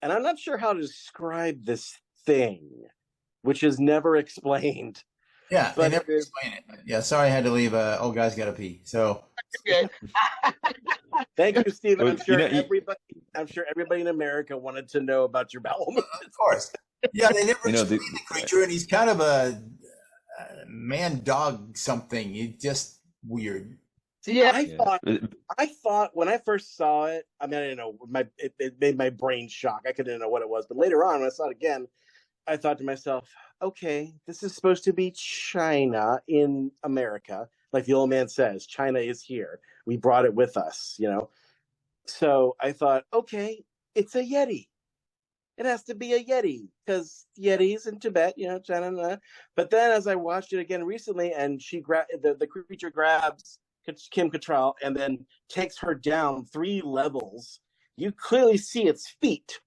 And I'm not sure how to describe this thing, which is never explained. Yeah, they never explain it. Yeah, sorry I had to leave. Old guy's got to pee. So Okay. Thank you, Stephen. I'm sure everybody in America wanted to know about your bowel movement. Of course. Yeah, they never explain the creature, and he's kind of a man dog something. He's just weird. Yeah, I thought when I first saw it, I mean, I didn't know, it made my brain shock. I couldn't know what it was. But later on, when I saw it again, I thought to myself, okay, this is supposed to be China in America. Like the old man says, China is here. We brought it with us, So I thought, okay, it's a Yeti. It has to be a Yeti because Yetis in Tibet, China. But then as I watched it again recently, and the creature grabs Kim Cattrall and then takes her down 3 levels, you clearly see its feet.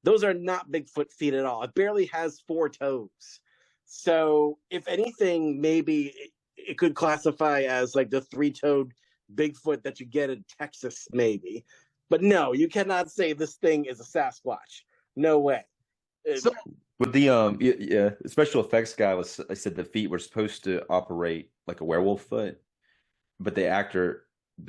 Those are not Bigfoot feet at all. It barely has 4 toes. So if anything, maybe it could classify as like the 3-toed Bigfoot that you get in Texas, maybe. But no, you cannot say this thing is a Sasquatch. No way. So, with the special effects guy I said the feet were supposed to operate like a werewolf foot, but the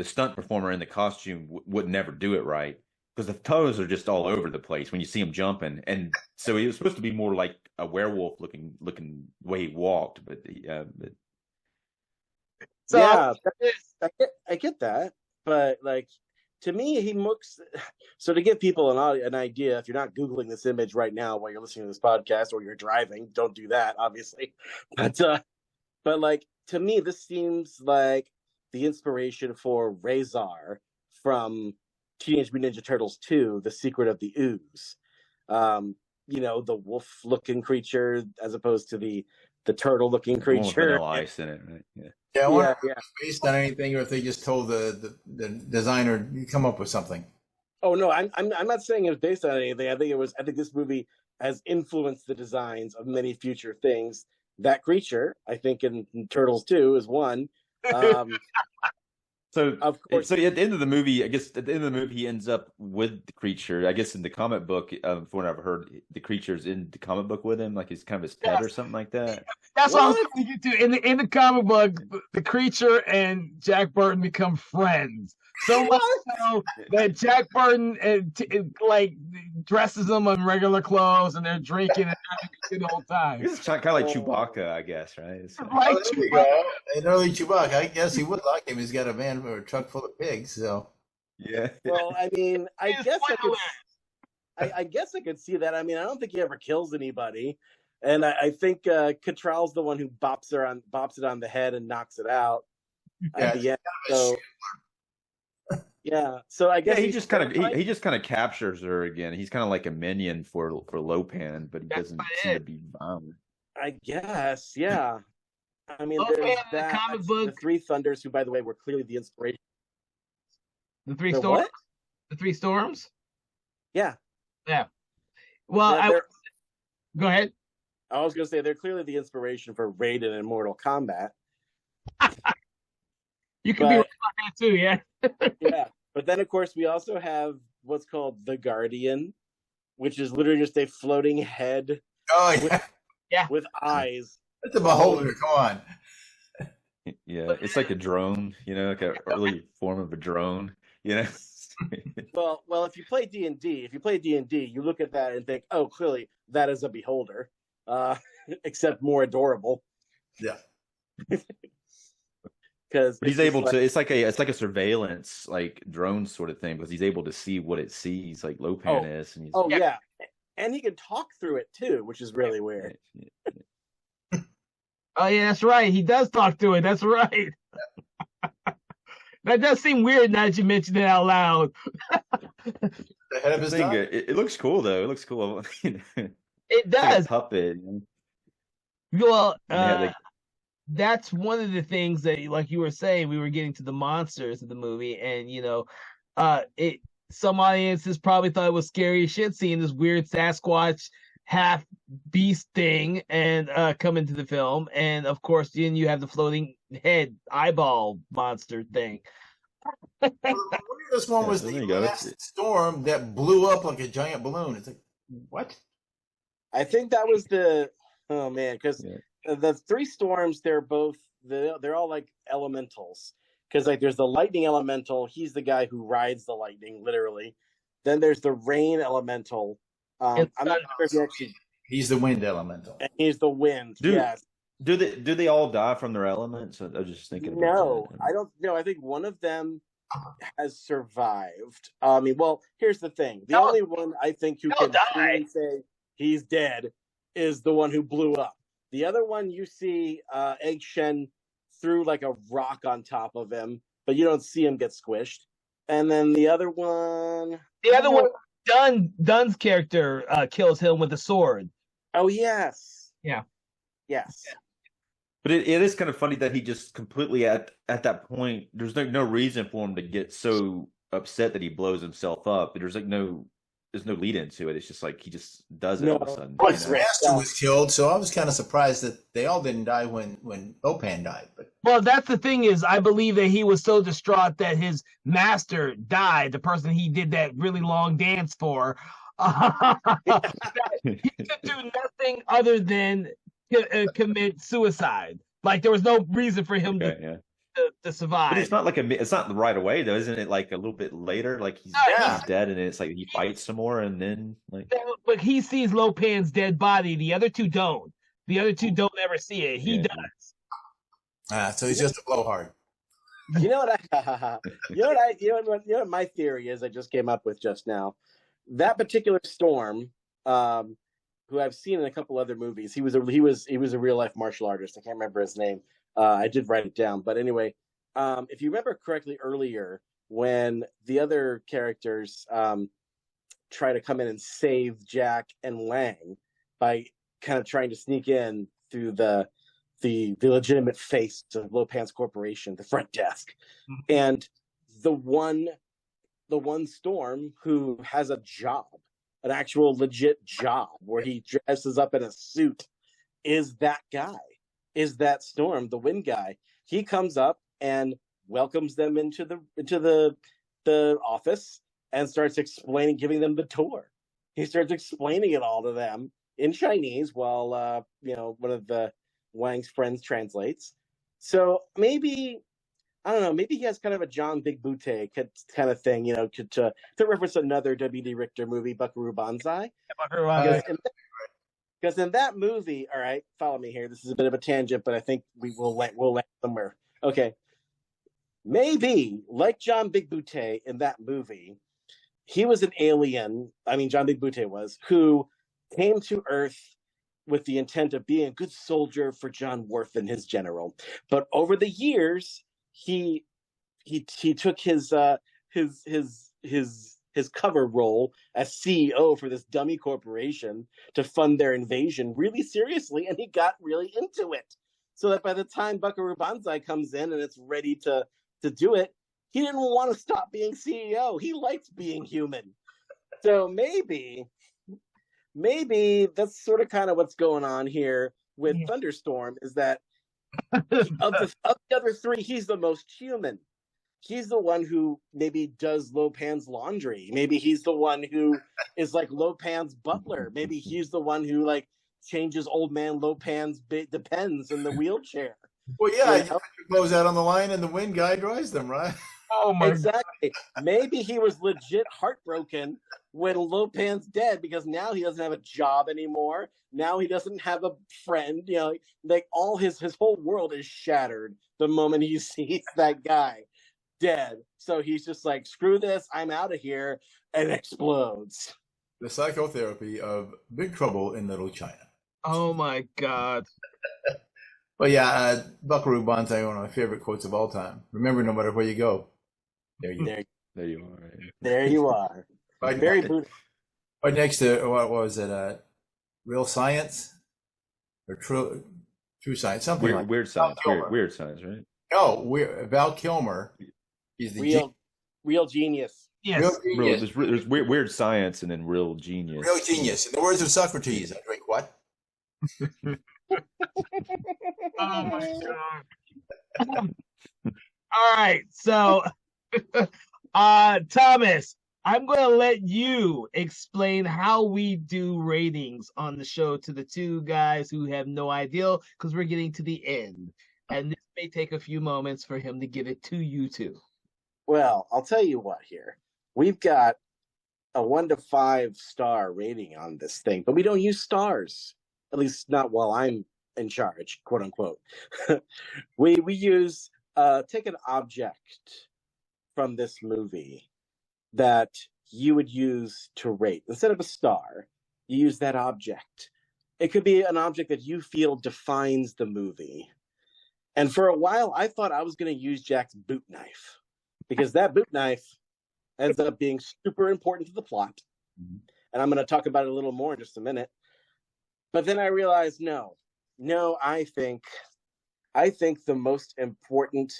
stunt performer in the costume would never do it right because the toes are just all over the place when you see him jumping, and so he was supposed to be more like a werewolf looking the way he walked, but so yeah, I get that, but like. To me, he looks. So to give people an idea, if you're not Googling this image right now while you're listening to this podcast or you're driving, don't do that, obviously. But like to me, this seems like the inspiration for Razor from Teenage Mutant Ninja Turtles 2: The Secret of the Ooze. The wolf-looking creature as opposed to the turtle-looking creature. Vanilla Ice in it, right? Yeah. Yeah, I wonder if it's based on anything, or if they just told the designer to come up with something. Oh no, I'm not saying it was based on anything. I think this movie has influenced the designs of many future things. That creature, I think, in Turtles 2 is one. So of course, at the end of the movie, I guess at the end of the movie, he ends up with the creature. I guess in the comic book, from what I've heard, the creature's in the comic book with him, like he's kind of his pet or something like that. That's what I was going to get to. In the comic book, the creature and Jack Burton become friends. So much so that Jack Burton dresses them in regular clothes, and they're drinking and having the whole time. It's kind of like Chewbacca, I guess, right? Like Chewbacca. An early Chewbacca. I guess he would like him. He's got a truck full of pigs. So Yeah. Well, I mean, I It's guess I could. spoiler. I guess I could see that. I mean, I don't think he ever kills anybody, and I think Catral's the one who bops it on the head and knocks it out at the end. So yeah, so I guess Yeah, he's he just kind of captures her again. He's kind of like a minion for Lopan, but he That's doesn't about seem to it. be violent. I guess, yeah. I mean, Lopan there's in the that. comic The book, Three Thunders, who, by the way, were clearly the inspiration. the three The storms. what? The three storms. Yeah. Yeah. Well, go ahead. I was going to say they're clearly the inspiration for Raiden in Mortal Kombat. You can be right But about that too, yeah. yeah, but then of course we also have what's called the Guardian, which is literally just a floating head Oh with, yeah, with eyes. that's a beholder. Come on. Yeah, it's like a drone, like an early form of a drone, Well, if you play D&D, you look at that and think, oh, clearly that is a beholder, except more adorable. Yeah. Because But he's able to. It's like a surveillance, like drone sort of thing, because he's able to see what it sees, like Lopan is. And he's, yeah, and he can talk through it too, which is really weird. Oh yeah, that's right. He does talk to it. That's right. That does seem weird now that you mentioned it out loud. The head of his thing, dog. it looks cool though. It looks cool. It It's like does. a puppet. Well, Yeah, that's one of the things that, like you were saying, we were getting to the monsters of the movie, and some audiences probably thought it was scary as shit seeing this weird Sasquatch half beast thing and come into the film, and of course then you have the floating head eyeball monster thing. This one was there the you go. last storm that blew up like a giant balloon. It's like, what? I think that was because the three storms, they're all like elementals. Because like there's the lightning elemental, he's the guy who rides the lightning literally. Then there's the rain elemental. I'm not sure if he actually. He's the wind elemental. And he's the wind. Yes. Do they all die from their elements? I was just thinking. No, I don't know. I think one of them has survived. I mean, well, here's the thing: the only one I think who can truly say he's dead is the one who blew up. The other one, you see Egg Shen threw like a rock on top of him, but you don't see him get squished. And then the other one, Dunn's character kills him with a sword. Oh yes, yeah, yes. But it is kind of funny that he just completely at that point. There's no reason for him to get so upset that he blows himself up. There's no lead into it. It's just like he just does it all of a sudden. His master was killed, so I was kind of surprised that they all didn't die when Lopan died. But well, that's the thing is, I believe that he was so distraught that his master died, the person he did that really long dance for. He could do nothing other than commit suicide. Like there was no reason for him to survive. But it's not like it's not right away though, isn't it? Like a little bit later, like he's dead, and it's like he fights some more, and then like. But he sees Lopan's dead body. The other two don't. The other two don't ever see it. He does. So he's just a blowhard. You know what my theory is? I just came up with just now. That particular storm, who I've seen in a couple other movies. He was a real life martial artist. I can't remember his name. I did write it down, but anyway, if you remember correctly earlier, when the other characters try to come in and save Jack and Lang by kind of trying to sneak in through the legitimate face of Lopan's corporation, the front desk, and the one storm who has a job, an actual legit job where he dresses up in a suit, is that guy, is that Storm, the wind guy. He comes up and welcomes them into the office and starts giving them the tour. He starts explaining it all to them in Chinese while one of the Wang's friends translates. So maybe, I don't know, maybe he has kind of a John Big Butte kind of thing, to reference another W.D. Richter movie, Buckaroo Banzai. Because in that movie, all right, follow me here. This is a bit of a tangent, but I think we'll land somewhere. Okay. maybe, like John Big Boutte in that movie, he was an alien. I mean, John Big Boutte was, who came to Earth with the intent of being a good soldier for John Worth and his general. But over the years, he took his cover role as CEO for this dummy corporation to fund their invasion really seriously, and he got really into it. So that by the time Buckaroo Banzai comes in and it's ready to do it, he didn't want to stop being CEO. He liked being human. So maybe that's sort of kind of what's going on here with Thunderstorm, is that of the other three, he's the most human. He's the one who maybe does Lopan's laundry. Maybe he's the one who is like Lopan's butler. Maybe he's the one who like changes old man Lopan's depends in the wheelchair. Well, yeah, you put your clothes out on the line and the wind guy dries them, right? Oh my exactly. Maybe he was legit heartbroken when Lopan's dead, because now he doesn't have a job anymore. Now he doesn't have a friend. You know, like all his whole world is shattered the moment he sees that guy dead. So he's just like, screw this, I'm out of here, and explodes. The psychotherapy of Big Trouble in Little China. Oh my God. Well, yeah, Buckaroo Banzai, one of my favorite quotes of all time. Remember, no matter where you go, there you are. There you are. There you are. Right, Very Buddhist. right next to, what was it, Real Science? Or True Science? Something Weird, like weird science. Weird science, right? No, Val Kilmer. He's the real genius. Yes. Real genius. There's weird science and then real genius. Real genius. In the words of Socrates, I drink what? Oh my God. All right, so Thomas, I'm going to let you explain how we do ratings on the show to the two guys who have no idea, because we're getting to the end, and this may take a few moments for him to give it to you two. Well, I'll tell you what here. We've got a 1 to 5 star rating on this thing, but we don't use stars, at least not while I'm in charge, quote unquote. we use take an object from this movie that you would use to rate. Instead of a star, you use that object. It could be an object that you feel defines the movie. And for a while, I thought I was going to use Jack's boot knife, because that boot knife ends up being super important to the plot. Mm-hmm. And I'm going to talk about it a little more in just a minute. But then I realized, no, I think the most important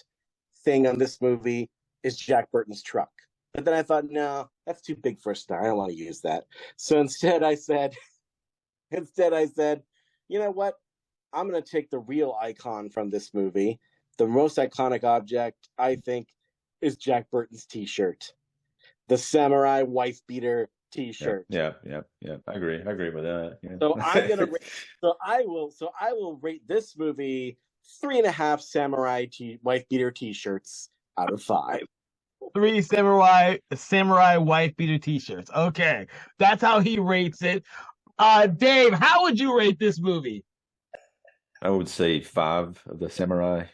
thing on this movie is Jack Burton's truck. But then I thought, no, that's too big for a star. I don't want to use that. So instead I said, you know what? I'm going to take the real icon from this movie. The most iconic object, I think, is Jack Burton's T-shirt. The samurai wife beater T-shirt. Yeah. I agree with that. Yeah. So I'm gonna I will rate this movie 3.5 samurai wife beater T-shirts out of 5. 3 samurai wife beater T-shirts. Okay, that's how he rates it. Dave, how would you rate this movie? I would say 5 of the samurai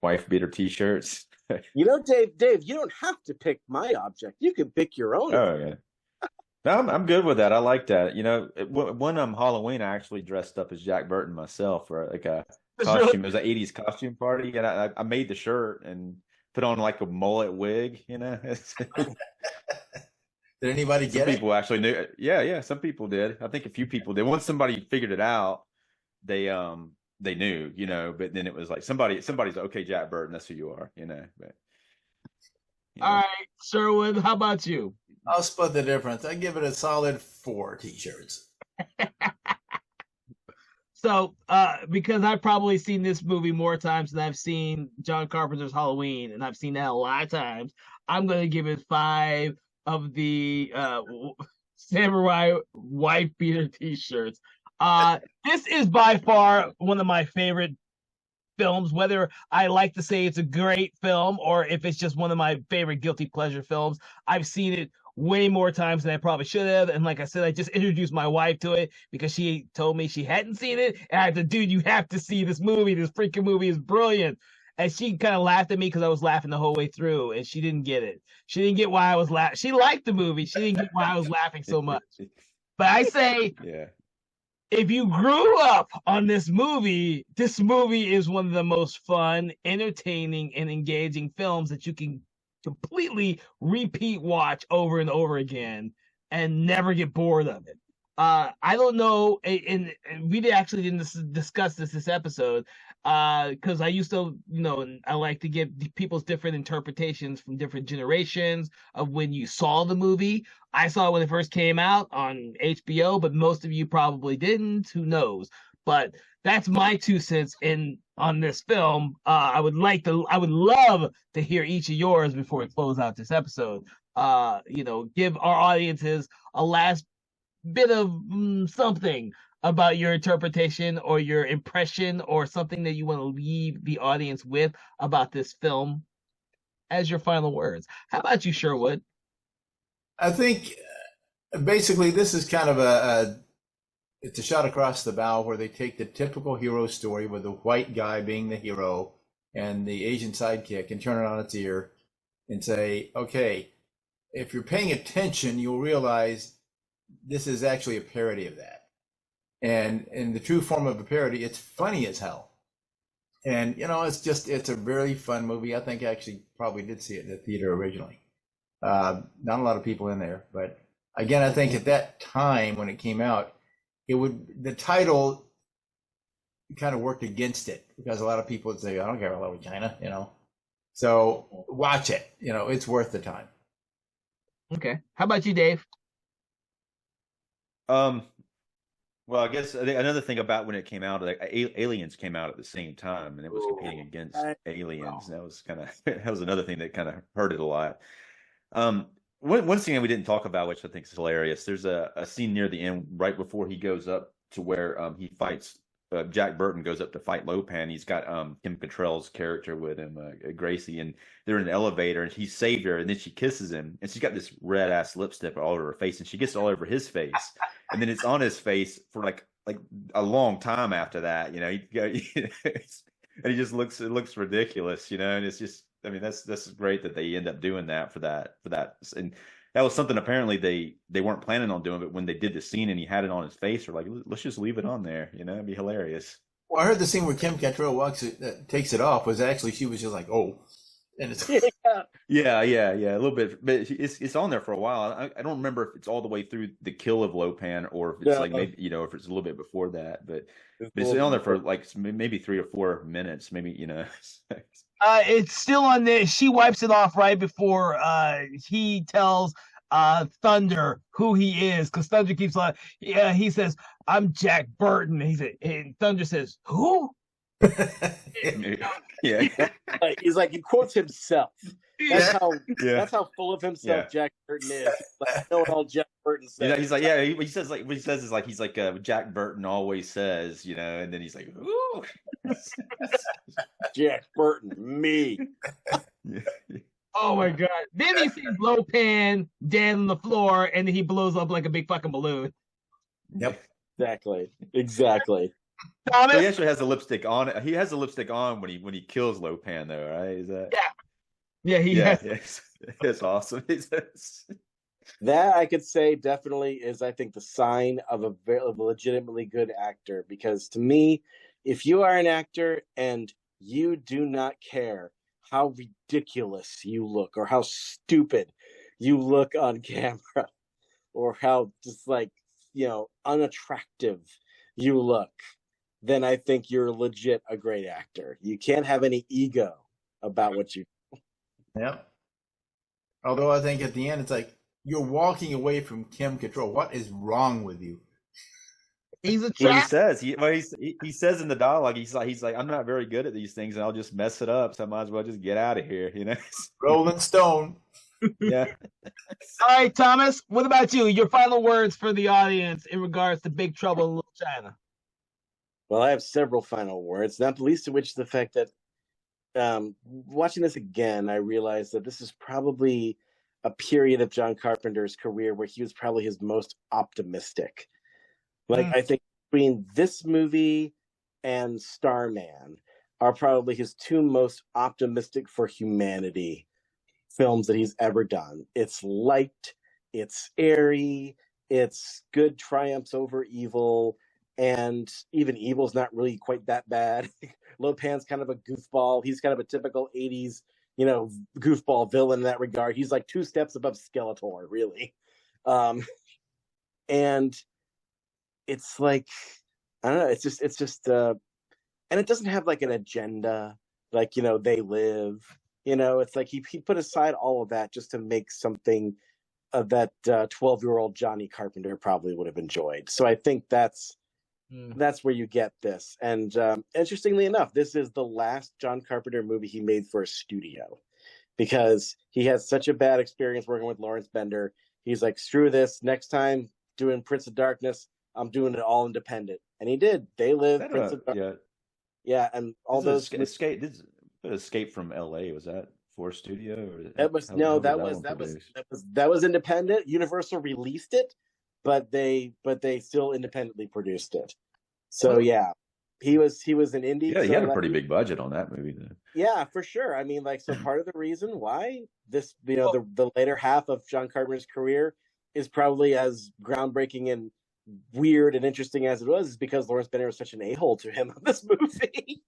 wife beater T-shirts. You know, Dave, you don't have to pick my object. You can pick your own. Oh yeah. No, I'm good with that. I like that. You know, one Halloween, I actually dressed up as Jack Burton myself for like a costume. It was an 80s costume party, and I made the shirt and put on like a mullet wig. You know. Did anybody get it? Some people actually knew. Yeah. Some people did. I think a few people did. Once somebody figured it out, they knew. You know. But then it was like somebody's okay, Jack Burton. That's who you are. You know. But. All right, Sherwood, how about you? I'll split the difference. I give it a solid 4 T-shirts. So, because I've probably seen this movie more times than I've seen John Carpenter's Halloween, and I've seen that a lot of times, I'm going to give it 5 of the samurai wife beater T-shirts. This is by far one of my favorite films, whether I like to say it's a great film or if it's just one of my favorite guilty pleasure films. I've seen it way more times than I probably should have. And like I said, I just introduced my wife to it because she told me she hadn't seen it. And I said, dude, you have to see this movie. This freaking movie is brilliant. And she kind of laughed at me because I was laughing the whole way through, and she didn't get it. She didn't get why I was laughing. She liked the movie. She didn't get why I was laughing so much. But I say, Yeah. if you grew up on this movie is one of the most fun, entertaining, and engaging films that you can completely repeat watch over and over again and never get bored of it. I don't know, and we actually didn't discuss this episode because I used to, I like to give people's different interpretations from different generations of when you saw the movie. I saw it when it first came out on HBO, but most of you probably didn't. Who knows? But that's my 2 cents on this film. I would love to hear each of yours before we close out this episode. Give our audiences a last bit of something about your interpretation or your impression or something that you want to leave the audience with about this film as your final words. How about you, Sherwood? I think basically this is kind of it's a shot across the bow where they take the typical hero story with the white guy being the hero and the Asian sidekick and turn it on its ear and say, okay, if you're paying attention, you'll realize this is actually a parody of that. And in the true form of a parody, it's funny as hell. And, it's a very fun movie. I think I actually probably did see it in the theater originally. Not a lot of people in there, but again, I think at that time when it came out, the title kind of worked against it because a lot of people would say, I don't care about China, So watch it. It's worth the time. Okay. How about you, Dave? Well, I guess another thing about when it came out, like Aliens came out at the same time, and it was competing against Aliens. That was that was another thing that kind of hurt it a lot. One thing we didn't talk about, which I think is hilarious. There's a scene near the end, right before he goes up to where he fights. Jack Burton goes up to fight Lopan. He's got Kim Cattrall's character with him, Gracie, and they're in an elevator, and he saved her, and then she kisses him, and she's got this red ass lipstick all over her face, and she gets it all over his face, and then it's on his face for like a long time after that, and he just looks ridiculous, and it's just, I mean, that's great that they end up doing that for that, and that was something apparently they weren't planning on doing, but when they did the scene and he had it on his face, they're like, let's just leave it on there, it'd be hilarious. Well, I heard the scene where Kim Cattrall takes it off was actually, she was just like, oh, and it's yeah, a little bit, but it's on there for a while. I don't remember if it's all the way through the kill of Lopan or if it's maybe if it's a little bit before that, but it's on there for like maybe 3 or 4 minutes, maybe It's still on there. She wipes it off right before he tells Thunder who he is, because Thunder keeps on. Yeah, he says, "I'm Jack Burton." And Thunder says, "Who?" Yeah. He's like, he quotes himself. That's how full of himself Jack Burton is. Like, know all Jack Burton says. He's like, he says like what he says is like he's like Jack Burton always says, and then he's like, ooh. Jack Burton, me. Oh my god! Then he sees Lopan dead on the floor, and then he blows up like a big fucking balloon. Yep. Exactly. Thomas? So he actually has a lipstick on. He has a lipstick on when he kills Lopan, though, right? Is that? Yeah. Yes. It's awesome. That I could say definitely is, I think, the sign of a legitimately good actor. Because to me, if you are an actor and you do not care how ridiculous you look or how stupid you look on camera or how just unattractive you look, then I think you're legit a great actor. You can't have any ego about what you do. Yeah. Although I think at the end, it's like, you're walking away from Kim Cattrall. What is wrong with you? He's a trap. He says in the dialogue, he's like, I'm not very good at these things, and I'll just mess it up. So I might as well just get out of here, Rolling Stone. Yeah. All right, Thomas. What about you? Your final words for the audience in regards to Big Trouble in Little China. Well, I have several final words, not the least of which is the fact that watching this again, I realized that this is probably a period of John Carpenter's career where he was probably his most optimistic. I think between this movie and Starman are probably his two most optimistic for humanity films that he's ever done. It's light, it's airy, it's good triumphs over evil, and even evil's not really quite that bad. Lopan's kind of a goofball. He's kind of a typical 80s, goofball villain in that regard. He's like 2 steps above Skeletor, really. And it's like, I don't know, it's just and it doesn't have like an agenda, like, they live, it's like he put aside all of that just to make something that 12-year-old Johnny Carpenter probably would have enjoyed. So I think that's where you get this. And interestingly enough, this is the last John Carpenter movie he made for a studio, because he had such a bad experience working with Lawrence Bender. He's like, screw this, next time doing Prince of Darkness, I'm doing it all independent. And he did. They Live, Prince of Darkness. Yeah, and all those Escape from LA, was that for a studio? Or that was independent. Universal released it, but they still independently produced it. So yeah, he was an indie. Yeah, he had a pretty big budget on that movie then. Yeah, for sure. I mean, like, so part of the reason why this, the later half of John Carpenter's career is probably as groundbreaking and weird and interesting as it was, is because Lawrence Bender was such an a-hole to him on this movie.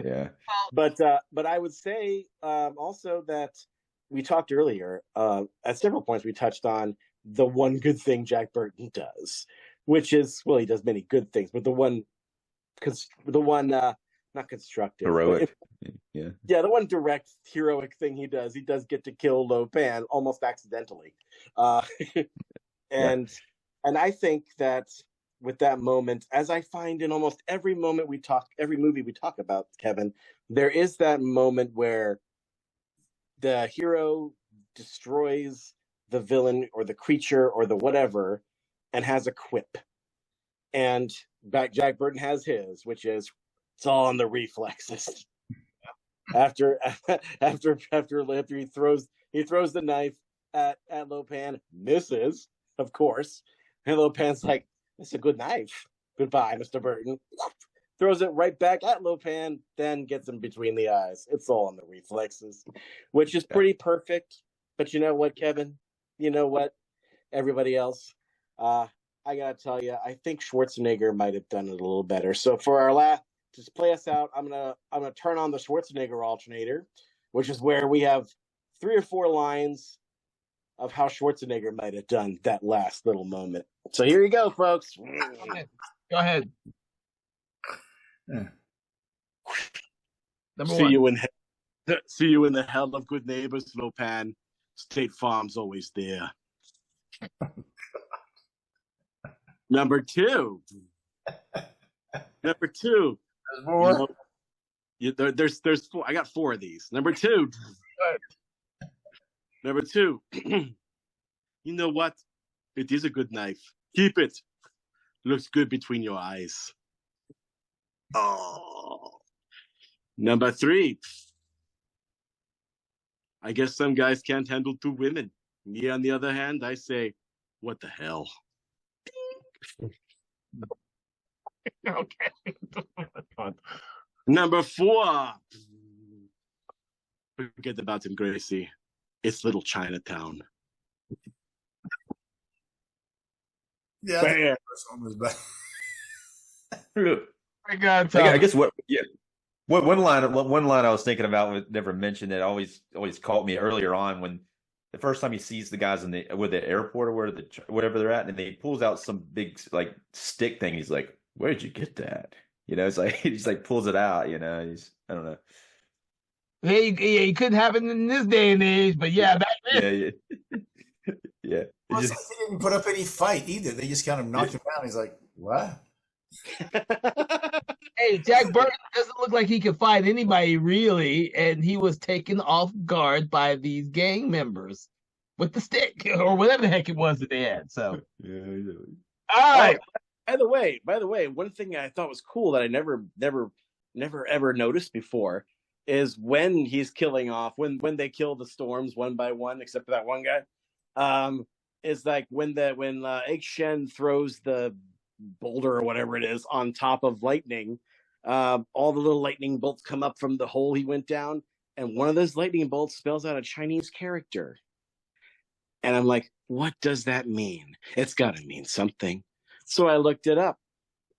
Yeah. But I would say also that we talked earlier, at several points we touched on the one good thing Jack Burton does, which is, well, he does many good things, but the one not constructive, heroic, the one direct heroic thing he does get to kill Lo Pan almost accidentally, and I think that with that moment, as I find in almost every movie we talk about, Kevin, there is that moment where the hero destroys the villain or the creature or the whatever and has a quip. And Jack Burton has his, which is, it's all on the reflexes. After he throws the knife at Lo Pan, misses, of course. And Lo Pan's like, it's a good knife. Goodbye, Mr. Burton. Throws it right back at Lo Pan, then gets him between the eyes. It's all on the reflexes, which is pretty perfect. But you know what, Kevin? You know what, everybody else? I gotta tell you, I think Schwarzenegger might have done it a little better. So for our last, just play us out, I'm gonna turn on the Schwarzenegger alternator, which is where we have 3 or 4 lines of how Schwarzenegger might have done that last little moment. So here you go, folks. Go ahead. See you in the hell of good neighbors, Lo Pan. State Farm's always there. Number 2. There's more. There's 4. I got 4 of these. Number 2. Number 2. You know what? It is a good knife. Keep it. Looks good between your eyes. Oh. Number 3. I guess some guys can't handle 2 women. Me, on the other hand, I say, what the hell? Okay. Number 4. Forget about him, Gracie. It's Little Chinatown. Yeah, I think the first one was bad. I guess one line I was thinking about but never mentioned that always caught me earlier on, when the first time he sees the guys in the airport or whatever they're at, and he pulls out some big like stick thing. He's like, "Where did you get that?" It's like he just like pulls it out. I don't know. Hey, it could happen in this day and age, but yeah, back then. Yeah. Well, he didn't put up any fight either. They just kind of knocked him down. He's like, "What?" Hey, Jack Burton doesn't look like he could fight anybody really, and he was taken off guard by these gang members with the stick or whatever the heck it was that they had. So, all right. By the way, one thing I thought was cool that I never ever noticed before is when he's killing off, when they kill the Storms one by one, except for that one guy, is like when Egg Shen throws the boulder or whatever it is on top of Lightning, All the little lightning bolts come up from the hole he went down, and one of those lightning bolts spells out a Chinese character. And I'm like, what does that mean? It's got to mean something. So I looked it up,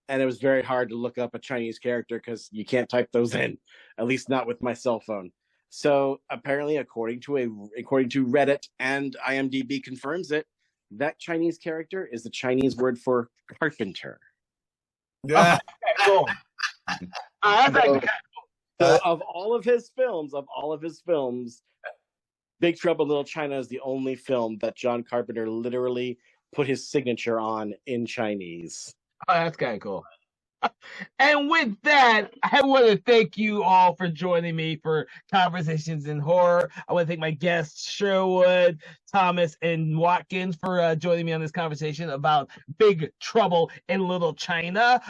and it was very hard to look up a Chinese character because you can't type those in, at least not with my cell phone. So apparently, according to Reddit, and IMDb confirms it, that Chinese character is the Chinese word for carpenter. Yeah. Cool. So of all of his films, Big Trouble in Little China is the only film that John Carpenter literally put his signature on in Chinese. Oh, that's kind of cool. And with that, I want to thank you all for joining me for Conversations in Horror. I want to thank my guests, Sherwood, Thomas, and Watkins for joining me on this conversation about Big Trouble in Little China.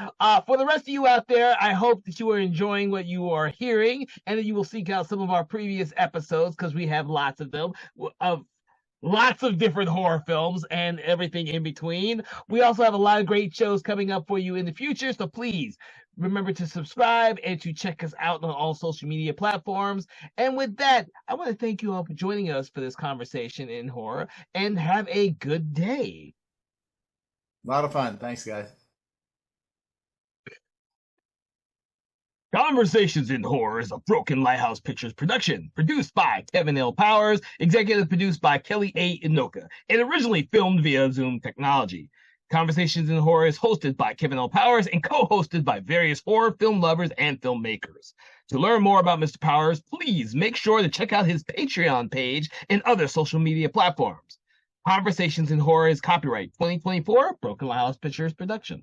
For the rest of you out there, I hope that you are enjoying what you are hearing and that you will seek out some of our previous episodes because we have lots of them, of lots of different horror films and everything in between. We also have a lot of great shows coming up for you in the future, so please remember to subscribe and to check us out on all social media platforms. And with that, I want to thank you all for joining us for this conversation in horror, and have a good day. A lot of fun. Thanks, guys. Conversations in Horror is a Broken Lighthouse Pictures production, produced by Kevin L. Powers, executive produced by Kelly A. Inoka, and originally filmed via Zoom technology. Conversations in Horror is hosted by Kevin L. Powers and co-hosted by various horror film lovers and filmmakers. To learn more about Mr. Powers, please make sure to check out his Patreon page and other social media platforms. Conversations in Horror is copyright 2024 Broken Lighthouse Pictures production.